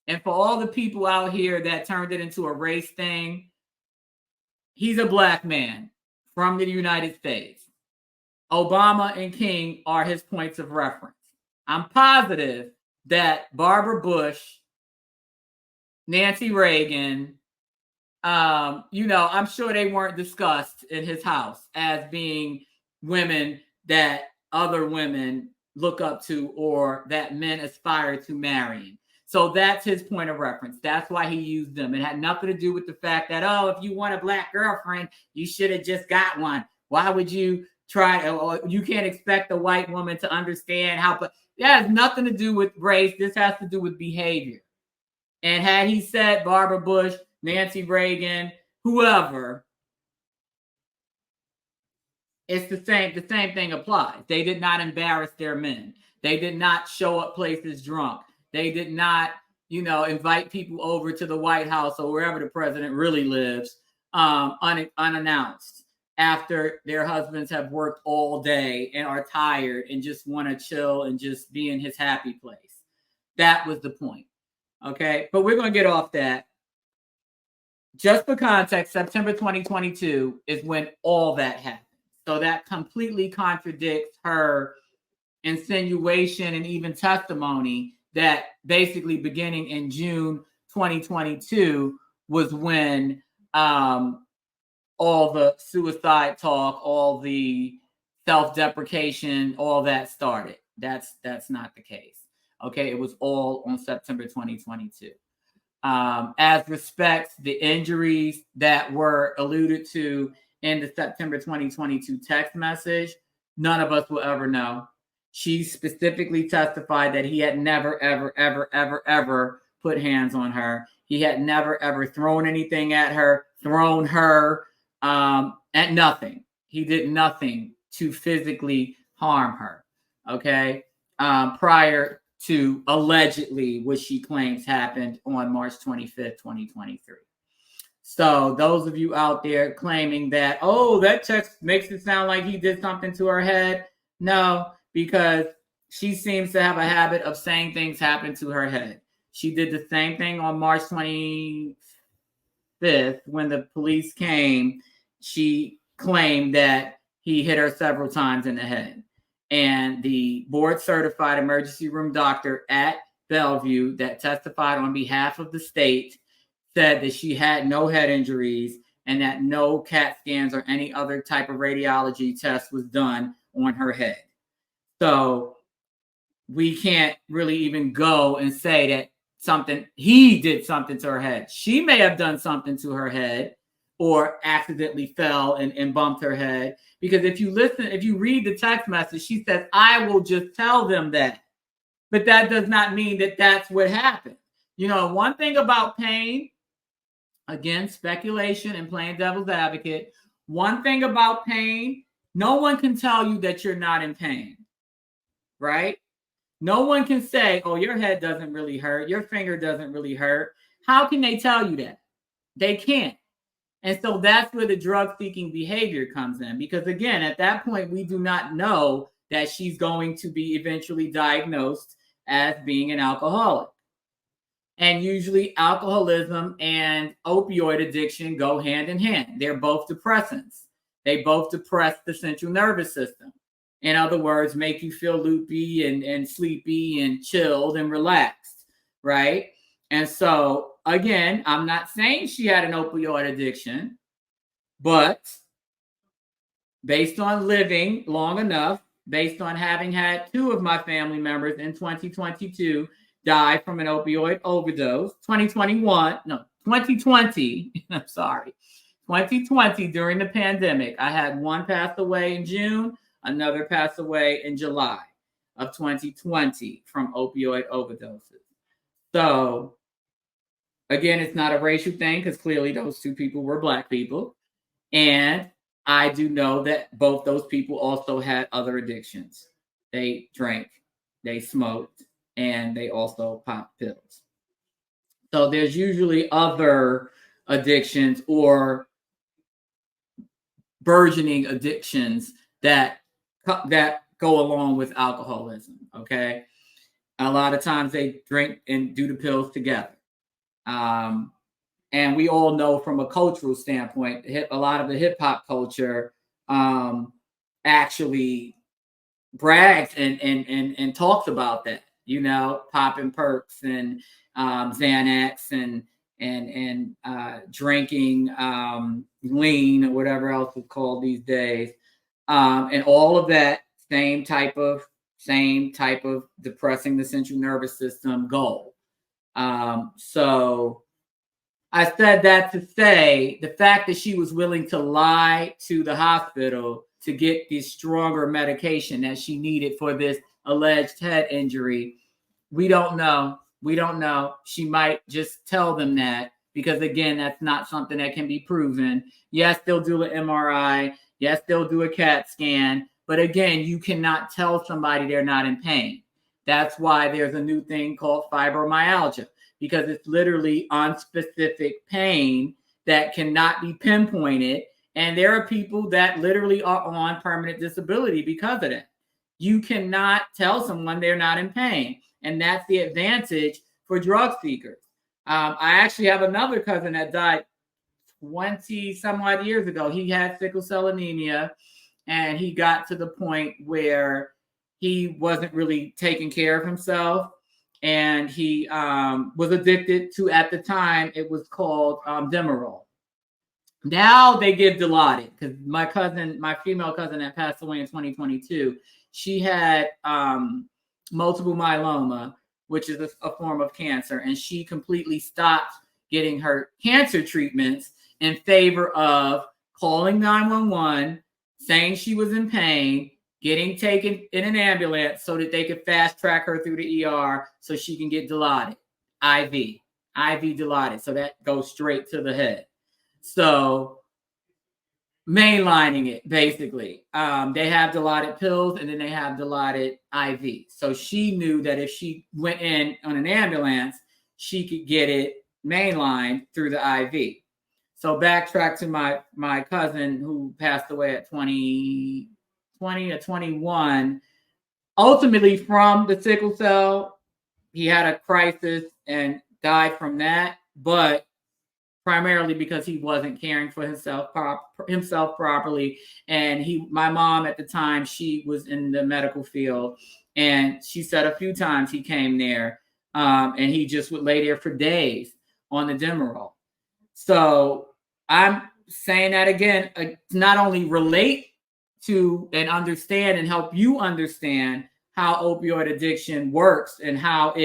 And for all the people out here that turned it into a race thing, he's a black man from the United States. Obama and King are his points of reference. I'm positive that Barbara Bush, Nancy Reagan, I'm sure they weren't discussed in his house as being women that other women look up to or that men aspire to marrying. So that's his point of reference. That's why he used them. It had nothing to do with the fact that, if you want a black girlfriend, you should have just got one. Why would you try? You can't expect a white woman to understand how, but that has nothing to do with race. This has to do with behavior. And had he said Barbara Bush, Nancy Reagan, whoever, it's the same thing applies. They did not embarrass their men. They did not show up places drunk. They did not, invite people over to the White House or wherever the president really lives unannounced after their husbands have worked all day and are tired and just want to chill and just be in his happy place. That was the point. Okay, but we're going to get off that. Just for context, September 2022 is when all that happened. So that completely contradicts her insinuation and even testimony that basically beginning in June 2022 was when all the suicide talk, all the self-deprecation, all that started. That's not the case. Okay, it was all on September 2022. As respects the injuries that were alluded to in the September 2022 text message, none of us will ever know. She specifically testified that he had never, ever, ever, ever, ever put hands on her. He had never, ever thrown anything at her, thrown her at nothing. He did nothing to physically harm her, okay, prior to allegedly what she claims happened on March 25th, 2023. So those of you out there claiming that, that text makes it sound like he did something to her head. No, because she seems to have a habit of saying things happened to her head. She did the same thing on March 25th, 5th, when the police came, she claimed that he hit her several times in the head. And the board certified emergency room doctor at Bellevue that testified on behalf of the state said that she had no head injuries and that no CAT scans or any other type of radiology test was done on her head. So we can't really even go and say that he did something to her head. She may have done something to her head or accidentally fell and bumped her head. Because if you read the text message, she says, I will just tell them that. But that does not mean that that's what happened. One thing about pain, again, speculation and playing devil's advocate, one thing about pain, no one can tell you that you're not in pain, right? No one can say, oh, your head doesn't really hurt. Your finger doesn't really hurt. How can they tell you that? They can't. And so that's where the drug-seeking behavior comes in. Because again, at that point, we do not know that she's going to be eventually diagnosed as being an alcoholic. And usually alcoholism and opioid addiction go hand in hand. They're both depressants. They both depress the central nervous system. In other words, make you feel loopy and sleepy and chilled and relaxed, right? And so, again, I'm not saying she had an opioid addiction, but based on living long enough, based on having had 2 of my family members in 2022 die from an opioid overdose, 2020, I'm sorry, 2020 during the pandemic, I had one pass away in June, another passed away in July of 2020 from opioid overdoses. So, again, it's not a racial thing because clearly those 2 people were Black people. And I do know that both those people also had other addictions. They drank, they smoked, and they also popped pills. So there's usually other addictions or burgeoning addictions that go along with alcoholism, okay? A lot of times they drink and do the pills together. And we all know from a cultural standpoint, a lot of the hip hop culture actually brags and talks about that, popping perks and Xanax and drinking lean or whatever else it's called these days. And all of that same type of depressing the central nervous system goal. So I said that to say the fact that she was willing to lie to the hospital to get the stronger medication that she needed for this alleged head injury, we don't know. We don't know. She might just tell them that because, again, that's not something that can be proven. Yes, they'll do an MRI. Yes, they'll do a CAT scan. But again, you cannot tell somebody they're not in pain. That's why there's a new thing called fibromyalgia, because it's literally unspecific pain that cannot be pinpointed. And there are people that literally are on permanent disability because of that. You cannot tell someone they're not in pain. And that's the advantage for drug seekers. I actually have another cousin that died 20 some odd years ago. He had sickle cell anemia, and he got to the point where he wasn't really taking care of himself. And he was addicted to, at the time, it was called Demerol. Now they give Dilaudid, because my female cousin that passed away in 2022, she had multiple myeloma, which is a form of cancer, and she completely stopped getting her cancer treatments in favor of calling 911, saying she was in pain, getting taken in an ambulance so that they could fast track her through the ER so she can get Dilaudid, IV Dilaudid. So that goes straight to the head. So mainlining it, basically. They have Dilaudid pills, and then they have Dilaudid IV. So she knew that if she went in on an ambulance, she could get it mainlined through the IV. So backtrack to my cousin who passed away at 20 or 21. Ultimately, from the sickle cell, he had a crisis and died from that. But primarily because he wasn't caring for himself properly. And my mom at the time, she was in the medical field, and she said a few times he came there, and he just would lay there for days on the Demerol. So I'm saying that again, not only relate to and understand and help you understand how opioid addiction works and how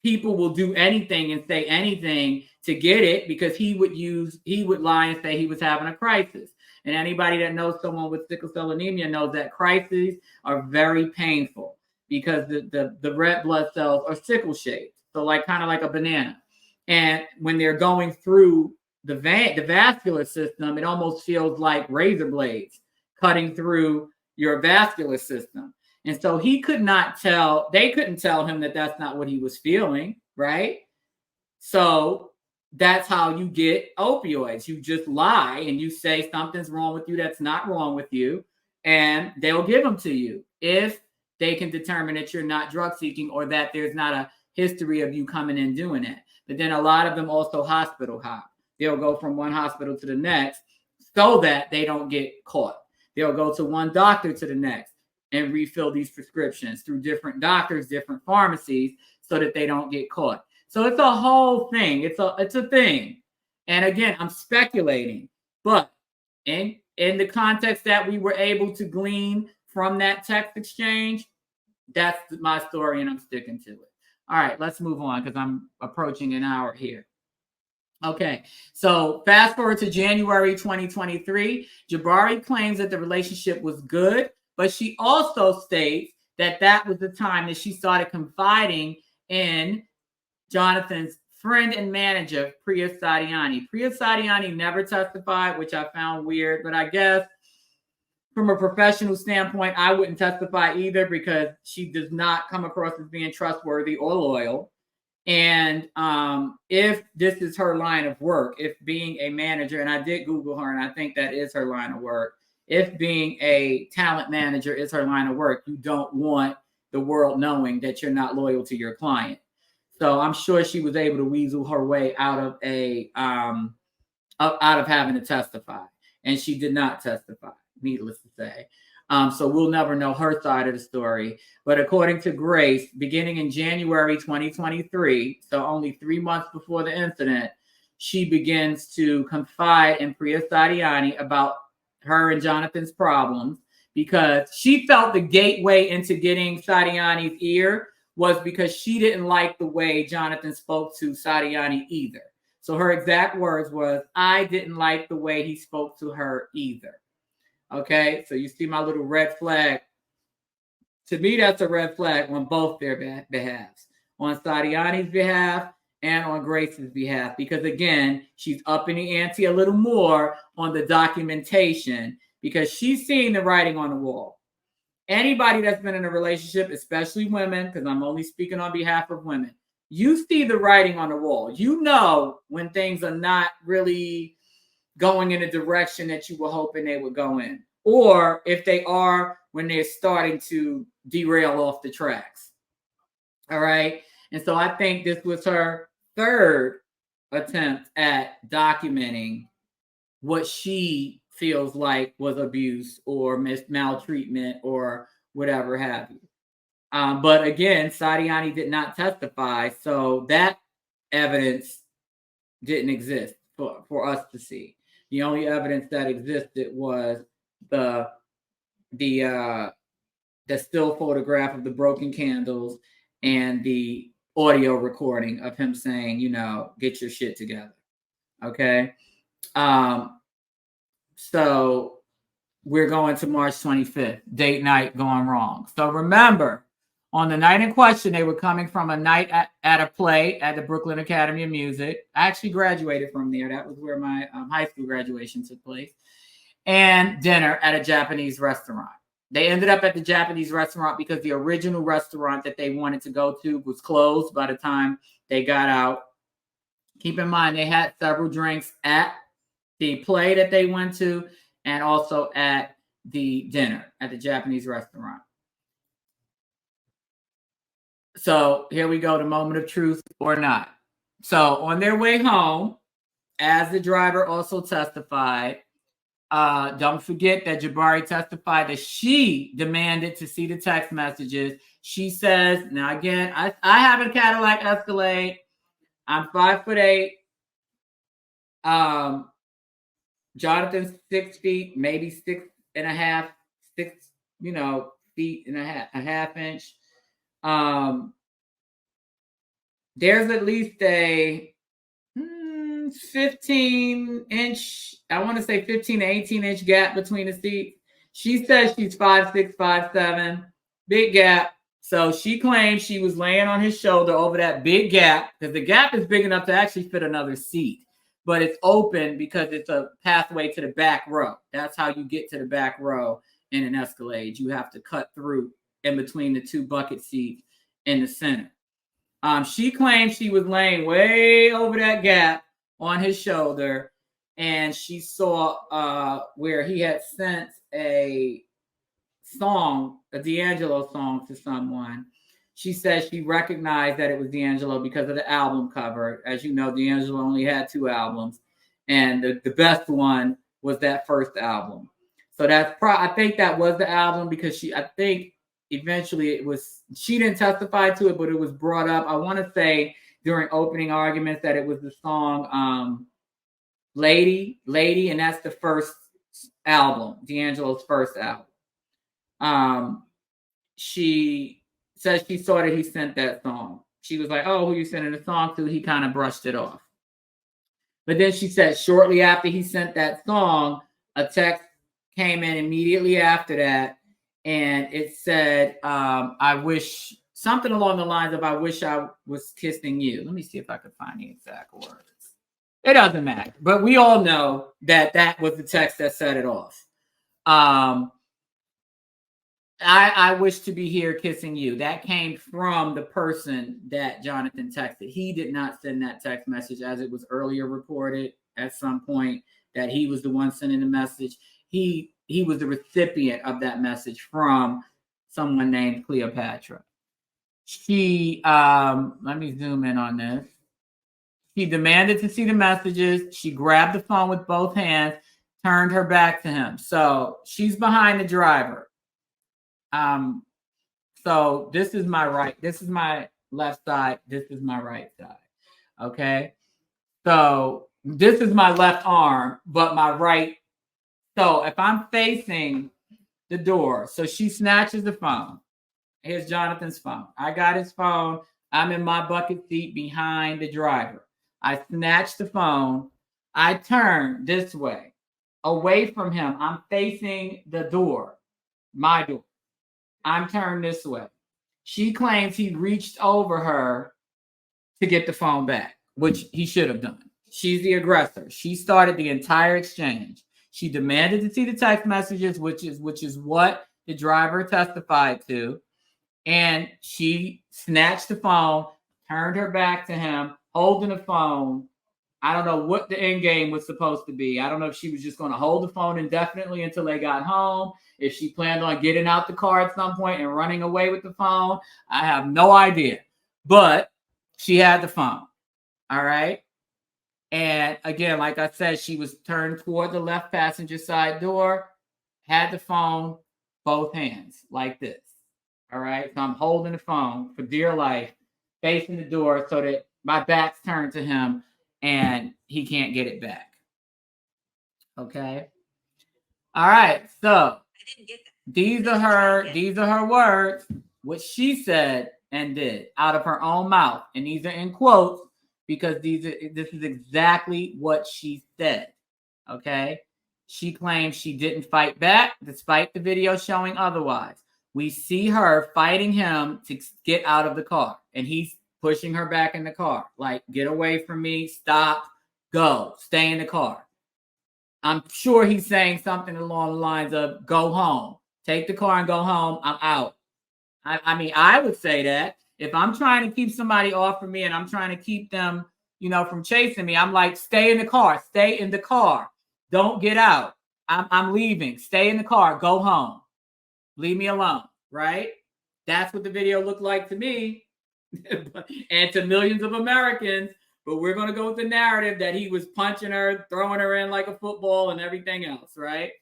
people will do anything and say anything to get it, because he would lie and say he was having a crisis. And anybody that knows someone with sickle cell anemia knows that crises are very painful because the red blood cells are sickle shaped. So kind of like a banana. And when they're going through the vascular system, it almost feels like razor blades cutting through your vascular system. And so they couldn't tell him that that's not what he was feeling, right? So that's how you get opioids. You just lie and you say something's wrong with you that's not wrong with you, and they'll give them to you if they can determine that you're not drug seeking or that there's not a history of you coming in doing it. But then a lot of them also hospital hop. They'll go from one hospital to the next so that they don't get caught. They'll go to one doctor to the next and refill these prescriptions through different doctors, different pharmacies, so that they don't get caught. So it's a whole thing. It's a thing. And again, I'm speculating, but in the context that we were able to glean from that text exchange, that's my story, and I'm sticking to it. All right, let's move on because I'm approaching an hour here. Okay, so fast forward to January 2023. Jabbari claims that the relationship was good, but she also states that that was the time that she started confiding in Jonathan's friend and manager, Priya Sadiani. Priya Sadiani never testified, which I found weird, but I guess from a professional standpoint, I wouldn't testify either because she does not come across as being trustworthy or loyal. And if this is her line of work, if being a manager, and I did Google her, and I think that is her line of work, if being a talent manager is her line of work, you don't want the world knowing that you're not loyal to your client. So I'm sure she was able to weasel her way out of having to testify, and she did not testify, needless to say. So we'll never know her side of the story. But according to Grace, beginning in January 2023, so only 3 months before the incident, she begins to confide in Priya Sadiani about her and Jonathan's problems, because she felt the gateway into getting Sadiani's ear was because she didn't like the way Jonathan spoke to Sadiani either. So her exact words was, "I didn't like the way he spoke to her either." Okay, so you see my little red flag. To me, that's a red flag on both their behalves, on Sadiani's behalf and on Grace's behalf, because again, she's upping the ante a little more on the documentation because she's seeing the writing on the wall. Anybody that's been in a relationship, especially women, because I'm only speaking on behalf of women, you see the writing on the wall. You know when things are not really going in a direction that you were hoping they would go in, or if they are, when they're starting to derail off the tracks. All right. And so I think this was her third attempt at documenting what she feels like was abuse or maltreatment or whatever have you. But again, Sadiani did not testify, so that evidence didn't exist for us to see. The only evidence that existed was the still photograph of the broken candles and the audio recording of him saying, get your shit together. Okay. So we're going to March 25th, date night gone wrong. So remember, on the night in question, they were coming from a night at a play at the Brooklyn Academy of Music. I actually graduated from there. That was where my high school graduation took place. And dinner at a Japanese restaurant. They ended up at the Japanese restaurant because the original restaurant that they wanted to go to was closed by the time they got out. Keep in mind, they had several drinks at the play that they went to and also at the dinner at the Japanese restaurant. So here we go, the moment of truth or not. So on their way home, as the driver also testified, don't forget that Jabbari testified that she demanded to see the text messages. She says, now again, I have a Cadillac Escalade. I'm 5'8". Jonathan's 6 feet, maybe 6.5, 6, feet and a half inch. There's at least a 15-inch, I want to say 15 to 18-inch gap between the seats. She says she's 5'6", 5'7", big gap. So she claims she was laying on his shoulder over that big gap, because the gap is big enough to actually fit another seat, but it's open because it's a pathway to the back row. That's how you get to the back row in an Escalade. You have to cut through in between the two bucket seats in the center. She claims she was laying way over that gap on his shoulder, and she saw where he had sent a song, a D'Angelo song, to someone. She says she recognized that it was D'Angelo because of the album cover. As you know, D'Angelo only had 2 albums, and the best one was that first album. So I think that was the album, because I think eventually it was, she didn't testify to it, but it was brought up, I want to say during opening arguments, that it was the song Lady, and that's the first album, D'Angelo's first album. She says she saw that he sent that song. She was like, oh, who you sending the song to? He kind of brushed it off. But then she said shortly after he sent that song, a text came in immediately after that, and it said, I wish, something along the lines of, I wish I was kissing you. Let me see if I could find the exact words. It doesn't matter, but we all know that that was the text that set it off. I wish to be here kissing you. That came from the person that Jonathan texted. He did not send that text message, as it was earlier reported at some point that he was the one sending the message. He was the recipient of that message from someone named Cleopatra. She, let me zoom in on this. She demanded to see the messages. She grabbed the phone with both hands, turned her back to him. So she's behind the driver. So this is my right. This is my left side. This is my right side. Okay. So this is my left arm, but my right. So if I'm facing the door, so she snatches the phone. Here's Jonathan's phone. I got his phone. I'm in my bucket seat behind the driver. I snatch the phone. I turn this way, away from him. I'm facing the door, my door. I'm turned this way. She claims he reached over her to get the phone back, which he should have done. She's the aggressor. She started the entire exchange. She demanded to see the text messages, which is what the driver testified to. And she snatched the phone, turned her back to him, holding the phone. I don't know what the end game was supposed to be. I don't know if she was just going to hold the phone indefinitely until they got home, if she planned on getting out the car at some point and running away with the phone. I have no idea. But she had the phone. All right. And again, like I said, she was turned toward the left passenger side door, had the phone, both hands like this. All right. So I'm holding the phone for dear life, facing the door so that my back's turned to him and he can't get it back. Okay. All right. So these are her words, what she said and did out of her own mouth. And these are in quotes because this is exactly what she said. Okay. She claims she didn't fight back despite the video showing otherwise. We see her fighting him to get out of the car, and he's pushing her back in the car. Like, get away from me, stop, go, stay in the car. I'm sure he's saying something along the lines of, go home, take the car and go home, I'm out. I mean, I would say that. If I'm trying to keep somebody off of me and I'm trying to keep them, from chasing me, I'm like, stay in the car, don't get out. I'm leaving, stay in the car, go home. Leave me alone, right? That's what the video looked like to me and to millions of Americans. but we're going to go with the narrative that he was punching her, throwing her in like a football and everything else, right?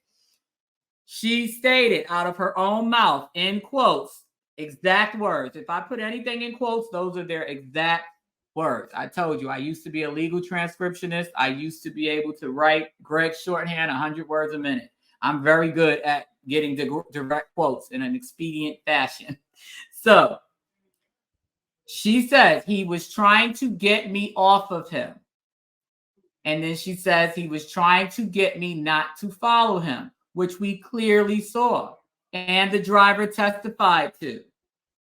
She stated out of her own mouth, in quotes, exact words. If I put anything in quotes, those are their exact words. I told you, I used to be a legal transcriptionist. I used to be able to write Greg's shorthand 100 words a minute. I'm very good at getting direct quotes in an expedient fashion. So she says he was trying to get me off of him. And then she says he was trying to get me not to follow him, which we clearly saw. And the driver testified to.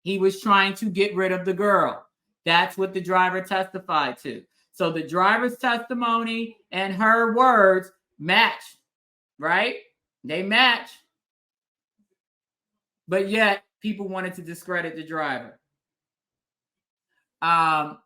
He was trying to get rid of the girl. That's what the driver testified to. So the driver's testimony and her words match, right? They match. But yet people wanted to discredit the driver.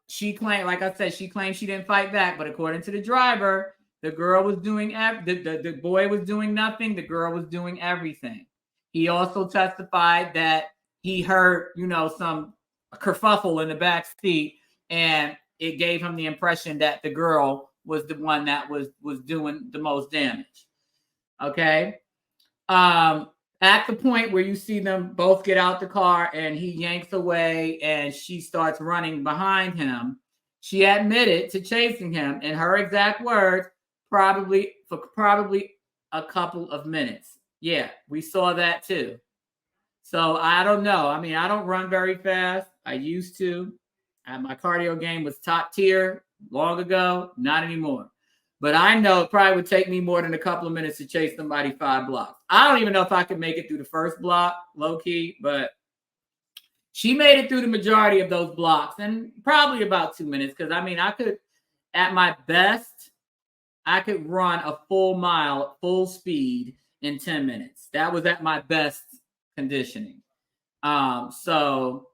She claimed, like I said, she claimed she didn't fight back, but according to the driver, the girl was doing the boy was doing nothing, the girl was doing everything. He also testified that he heard, some kerfuffle in the back seat, and it gave him the impression that the girl was the one that was doing the most damage. Okay. At the point where you see them both get out the car and he yanks away and she starts running behind him, she admitted to chasing him, in her exact words, probably a couple of minutes. Yeah, we saw that too. So I don't know. I mean, I don't run very fast. I used to. My cardio game was top tier long ago, not anymore. But I know it probably would take me more than a couple of minutes to chase somebody 5 blocks. I don't even know if I could make it through the first block, low key, but she made it through the majority of those blocks, and probably about 2 minutes. Because I mean, I could, at my best, I could run a full mile, full speed in 10 minutes. That was at my best conditioning. So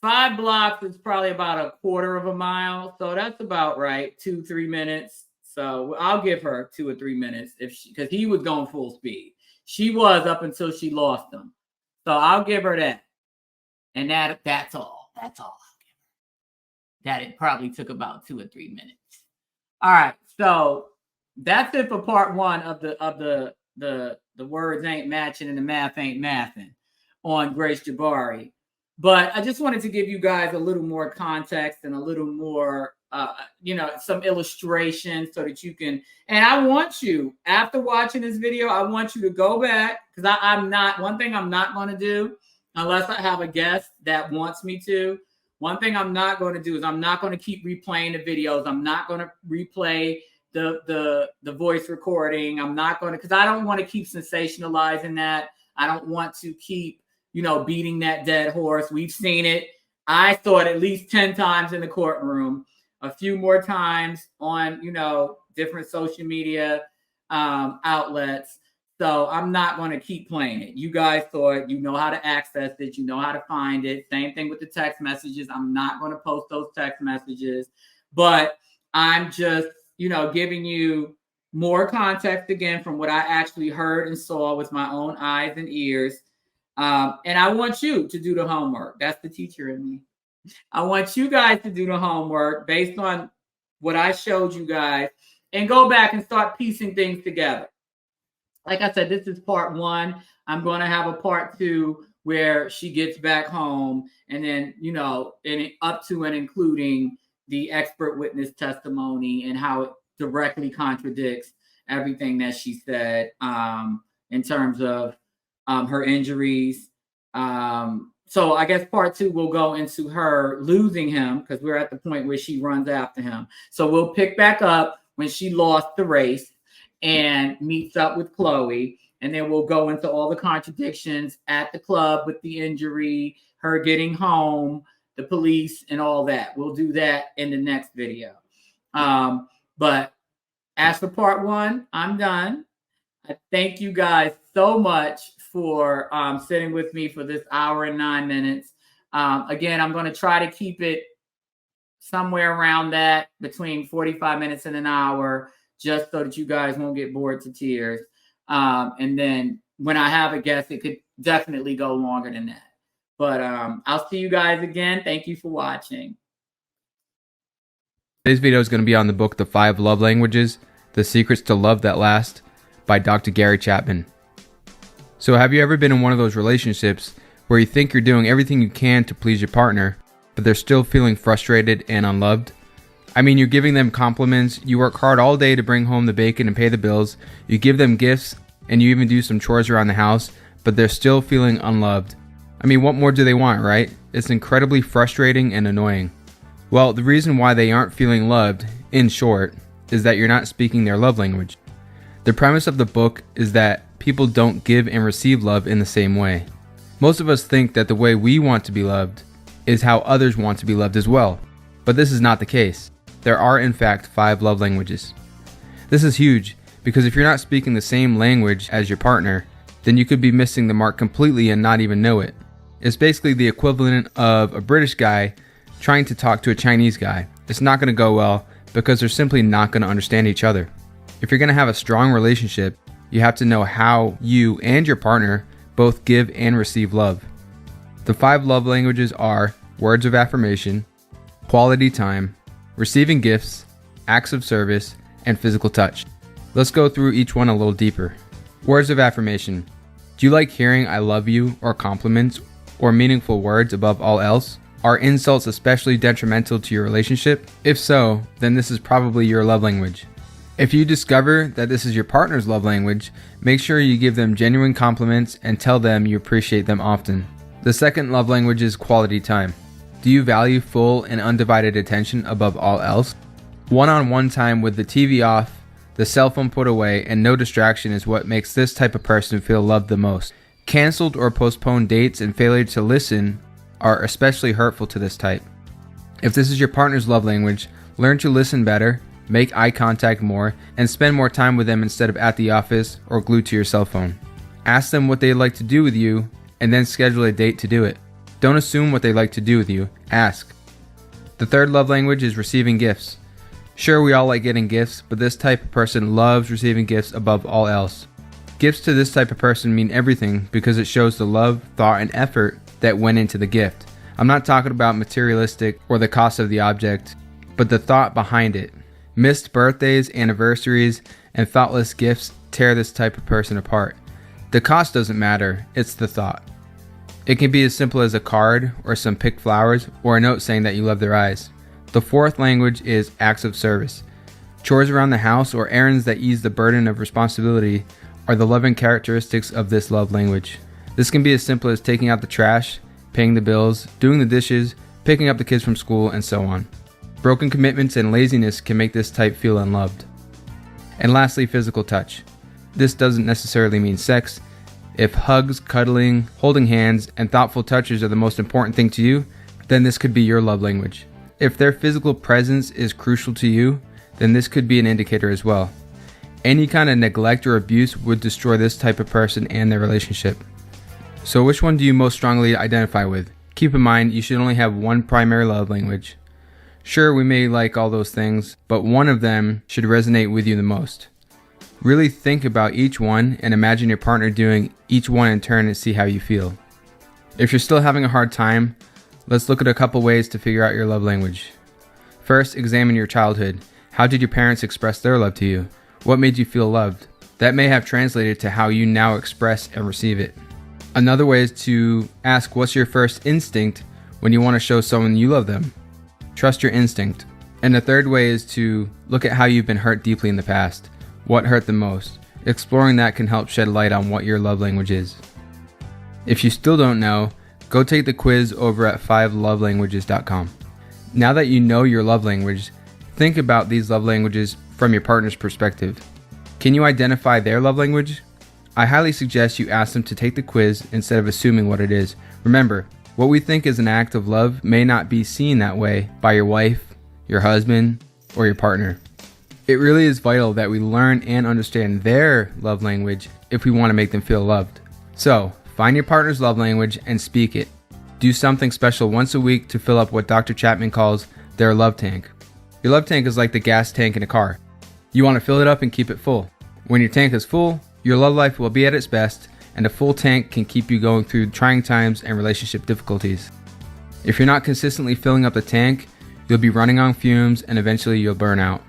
5 blocks is probably about a quarter of a mile. So that's about right. 2-3 minutes. So I'll give her 2 or 3 minutes because he was going full speed. She was up until she lost him. So I'll give her that. And that's all. That's all I'll give her. That it probably took about 2 or 3 minutes. All right. So that's it for part 1 of the words ain't matching and the math ain't mathing on Grace Jabbari. But I just wanted to give you guys a little more context and a little more, some illustrations so that you can, and I want you, after watching this video, I want you to go back, because one thing I'm not going to do, unless I have a guest that wants me to, one thing I'm not going to do is I'm not going to keep replaying the videos. I'm not going to replay the voice recording. I'm not going to, because I don't want to keep sensationalizing that. I don't want to keep beating that dead horse. We've seen it. I saw it at least 10 times in the courtroom, a few more times on, different social media outlets. So I'm not going to keep playing it. You guys saw it. You know how to access it. You know how to find it. Same thing with the text messages. I'm not going to post those text messages, but I'm just, giving you more context again from what I actually heard and saw with my own eyes and ears. And I want you to do the homework. That's the teacher in me. I want you guys to do the homework based on what I showed you guys and go back and start piecing things together. Like I said, this is part 1. I'm going to have a part 2 where she gets back home, and then, and up to and including the expert witness testimony and how it directly contradicts everything that she said in terms of her injuries. So I guess part 2 will go into her losing him, because we're at the point where she runs after him. So we'll pick back up when she lost the race and meets up with Chloe. And then we'll go into all the contradictions at the club with the injury, her getting home, the police, and all that. We'll do that in the next video. But as for part 1, I'm done. I thank you guys so much for sitting with me for this hour and 9 minutes. Again, I'm going to try to keep it somewhere around that, between 45 minutes and an hour, just so that you guys won't get bored to tears. And then when I have a guest, it could definitely go longer than that. But I'll see you guys again. Thank you for watching. Today's video is going to be on the book The 5 Love Languages, The Secrets to Love That Last by Dr. Gary Chapman. So have you ever been in one of those relationships where you think you're doing everything you can to please your partner, but they're still feeling frustrated and unloved? I mean, you're giving them compliments, you work hard all day to bring home the bacon and pay the bills, you give them gifts, and you even do some chores around the house, but they're still feeling unloved. I mean, what more do they want, right? It's incredibly frustrating and annoying. Well, the reason why they aren't feeling loved, in short, is that you're not speaking their love language. The premise of the book is that people don't give and receive love in the same way. Most of us think that the way we want to be loved is how others want to be loved as well, but this is not the case. There are in fact 5 love languages. This is huge because if you're not speaking the same language as your partner, then you could be missing the mark completely and not even know it. It's basically the equivalent of a British guy trying to talk to a Chinese guy. It's not going to go well because they're simply not going to understand each other. If you're going to have a strong relationship, you have to know how you and your partner both give and receive love. The 5 love languages are words of affirmation, quality time, receiving gifts, acts of service, and physical touch. Let's go through each one a little deeper. Words of affirmation. Do you like hearing I love you or compliments or meaningful words above all else? Are insults especially detrimental to your relationship? If so, then this is probably your love language. If you discover that this is your partner's love language, make sure you give them genuine compliments and tell them you appreciate them often. The second love language is quality time. Do you value full and undivided attention above all else? One-on-one time with the TV off, the cell phone put away, and no distraction is what makes this type of person feel loved the most. Canceled or postponed dates and failure to listen are especially hurtful to this type. If this is your partner's love language, learn to listen better, make eye contact more, and spend more time with them instead of at the office or glued to your cell phone. Ask them what they'd like to do with you, and then schedule a date to do it. Don't assume what they like to do with you, ask. The third love language is receiving gifts. Sure, we all like getting gifts, but this type of person loves receiving gifts above all else. Gifts to this type of person mean everything because it shows the love, thought, and effort that went into the gift. I'm not talking about materialistic or the cost of the object, but the thought behind it. Missed birthdays, anniversaries, and thoughtless gifts tear this type of person apart. The cost doesn't matter, it's the thought. It can be as simple as a card or some picked flowers or a note saying that you love their eyes. The fourth language is acts of service. Chores around the house or errands that ease the burden of responsibility are the loving characteristics of this love language. This can be as simple as taking out the trash, paying the bills, doing the dishes, picking up the kids from school, and so on. Broken commitments and laziness can make this type feel unloved. And lastly, physical touch. This doesn't necessarily mean sex. If hugs, cuddling, holding hands, and thoughtful touches are the most important thing to you, then this could be your love language. If their physical presence is crucial to you, then this could be an indicator as well. Any kind of neglect or abuse would destroy this type of person and their relationship. So which one do you most strongly identify with? Keep in mind, you should only have one primary love language. Sure, we may like all those things, but one of them should resonate with you the most. Really think about each one and imagine your partner doing each one in turn and see how you feel. If you're still having a hard time, let's look at a couple ways to figure out your love language. First, examine your childhood. How did your parents express their love to you? What made you feel loved? That may have translated to how you now express and receive it. Another way is to ask, what's your first instinct when you want to show someone you love them? Trust your instinct. And the third way is to look at how you've been hurt deeply in the past. What hurt the most? Exploring that can help shed light on what your love language is. If you still don't know, go take the quiz over at 5lovelanguages.com. Now that you know your love language, think about these love languages from your partner's perspective. Can you identify their love language? I highly suggest you ask them to take the quiz instead of assuming what it is. Remember, what we think is an act of love may not be seen that way by your wife, your husband, or your partner. It really is vital that we learn and understand their love language if we want to make them feel loved. So, find your partner's love language and speak it. Do something special once a week to fill up what Dr. Chapman calls their love tank. Your love tank is like the gas tank in a car. You want to fill it up and keep it full. When your tank is full, your love life will be at its best, and a full tank can keep you going through trying times and relationship difficulties. If you're not consistently filling up the tank, you'll be running on fumes and eventually you'll burn out.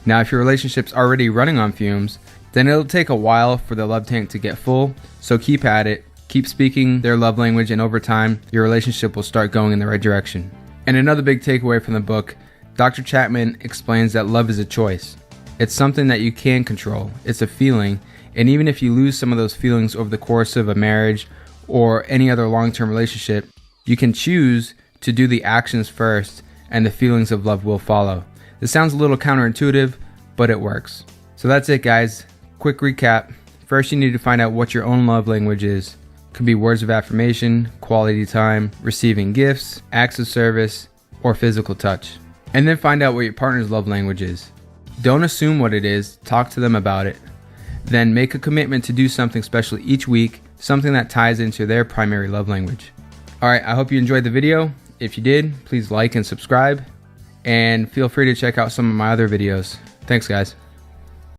Now, if your relationship's already running on fumes, then it'll take a while for the love tank to get full, so keep at it, keep speaking their love language, and over time, your relationship will start going in the right direction. And another big takeaway from the book, Dr. Chapman explains that love is a choice. It's something that you can control. It's a feeling, and even if you lose some of those feelings over the course of a marriage or any other long-term relationship, you can choose to do the actions first, and the feelings of love will follow. This sounds a little counterintuitive, but it works. So that's it, guys. Quick recap. First, you need to find out what your own love language is. It could be words of affirmation, quality time, receiving gifts, acts of service, or physical touch. And then find out what your partner's love language is. Don't assume what it is, talk to them about it. Then make a commitment to do something special each week, something that ties into their primary love language. Alright, I hope you enjoyed the video. If you did, please like and subscribe. And feel free to check out some of my other videos. Thanks, guys.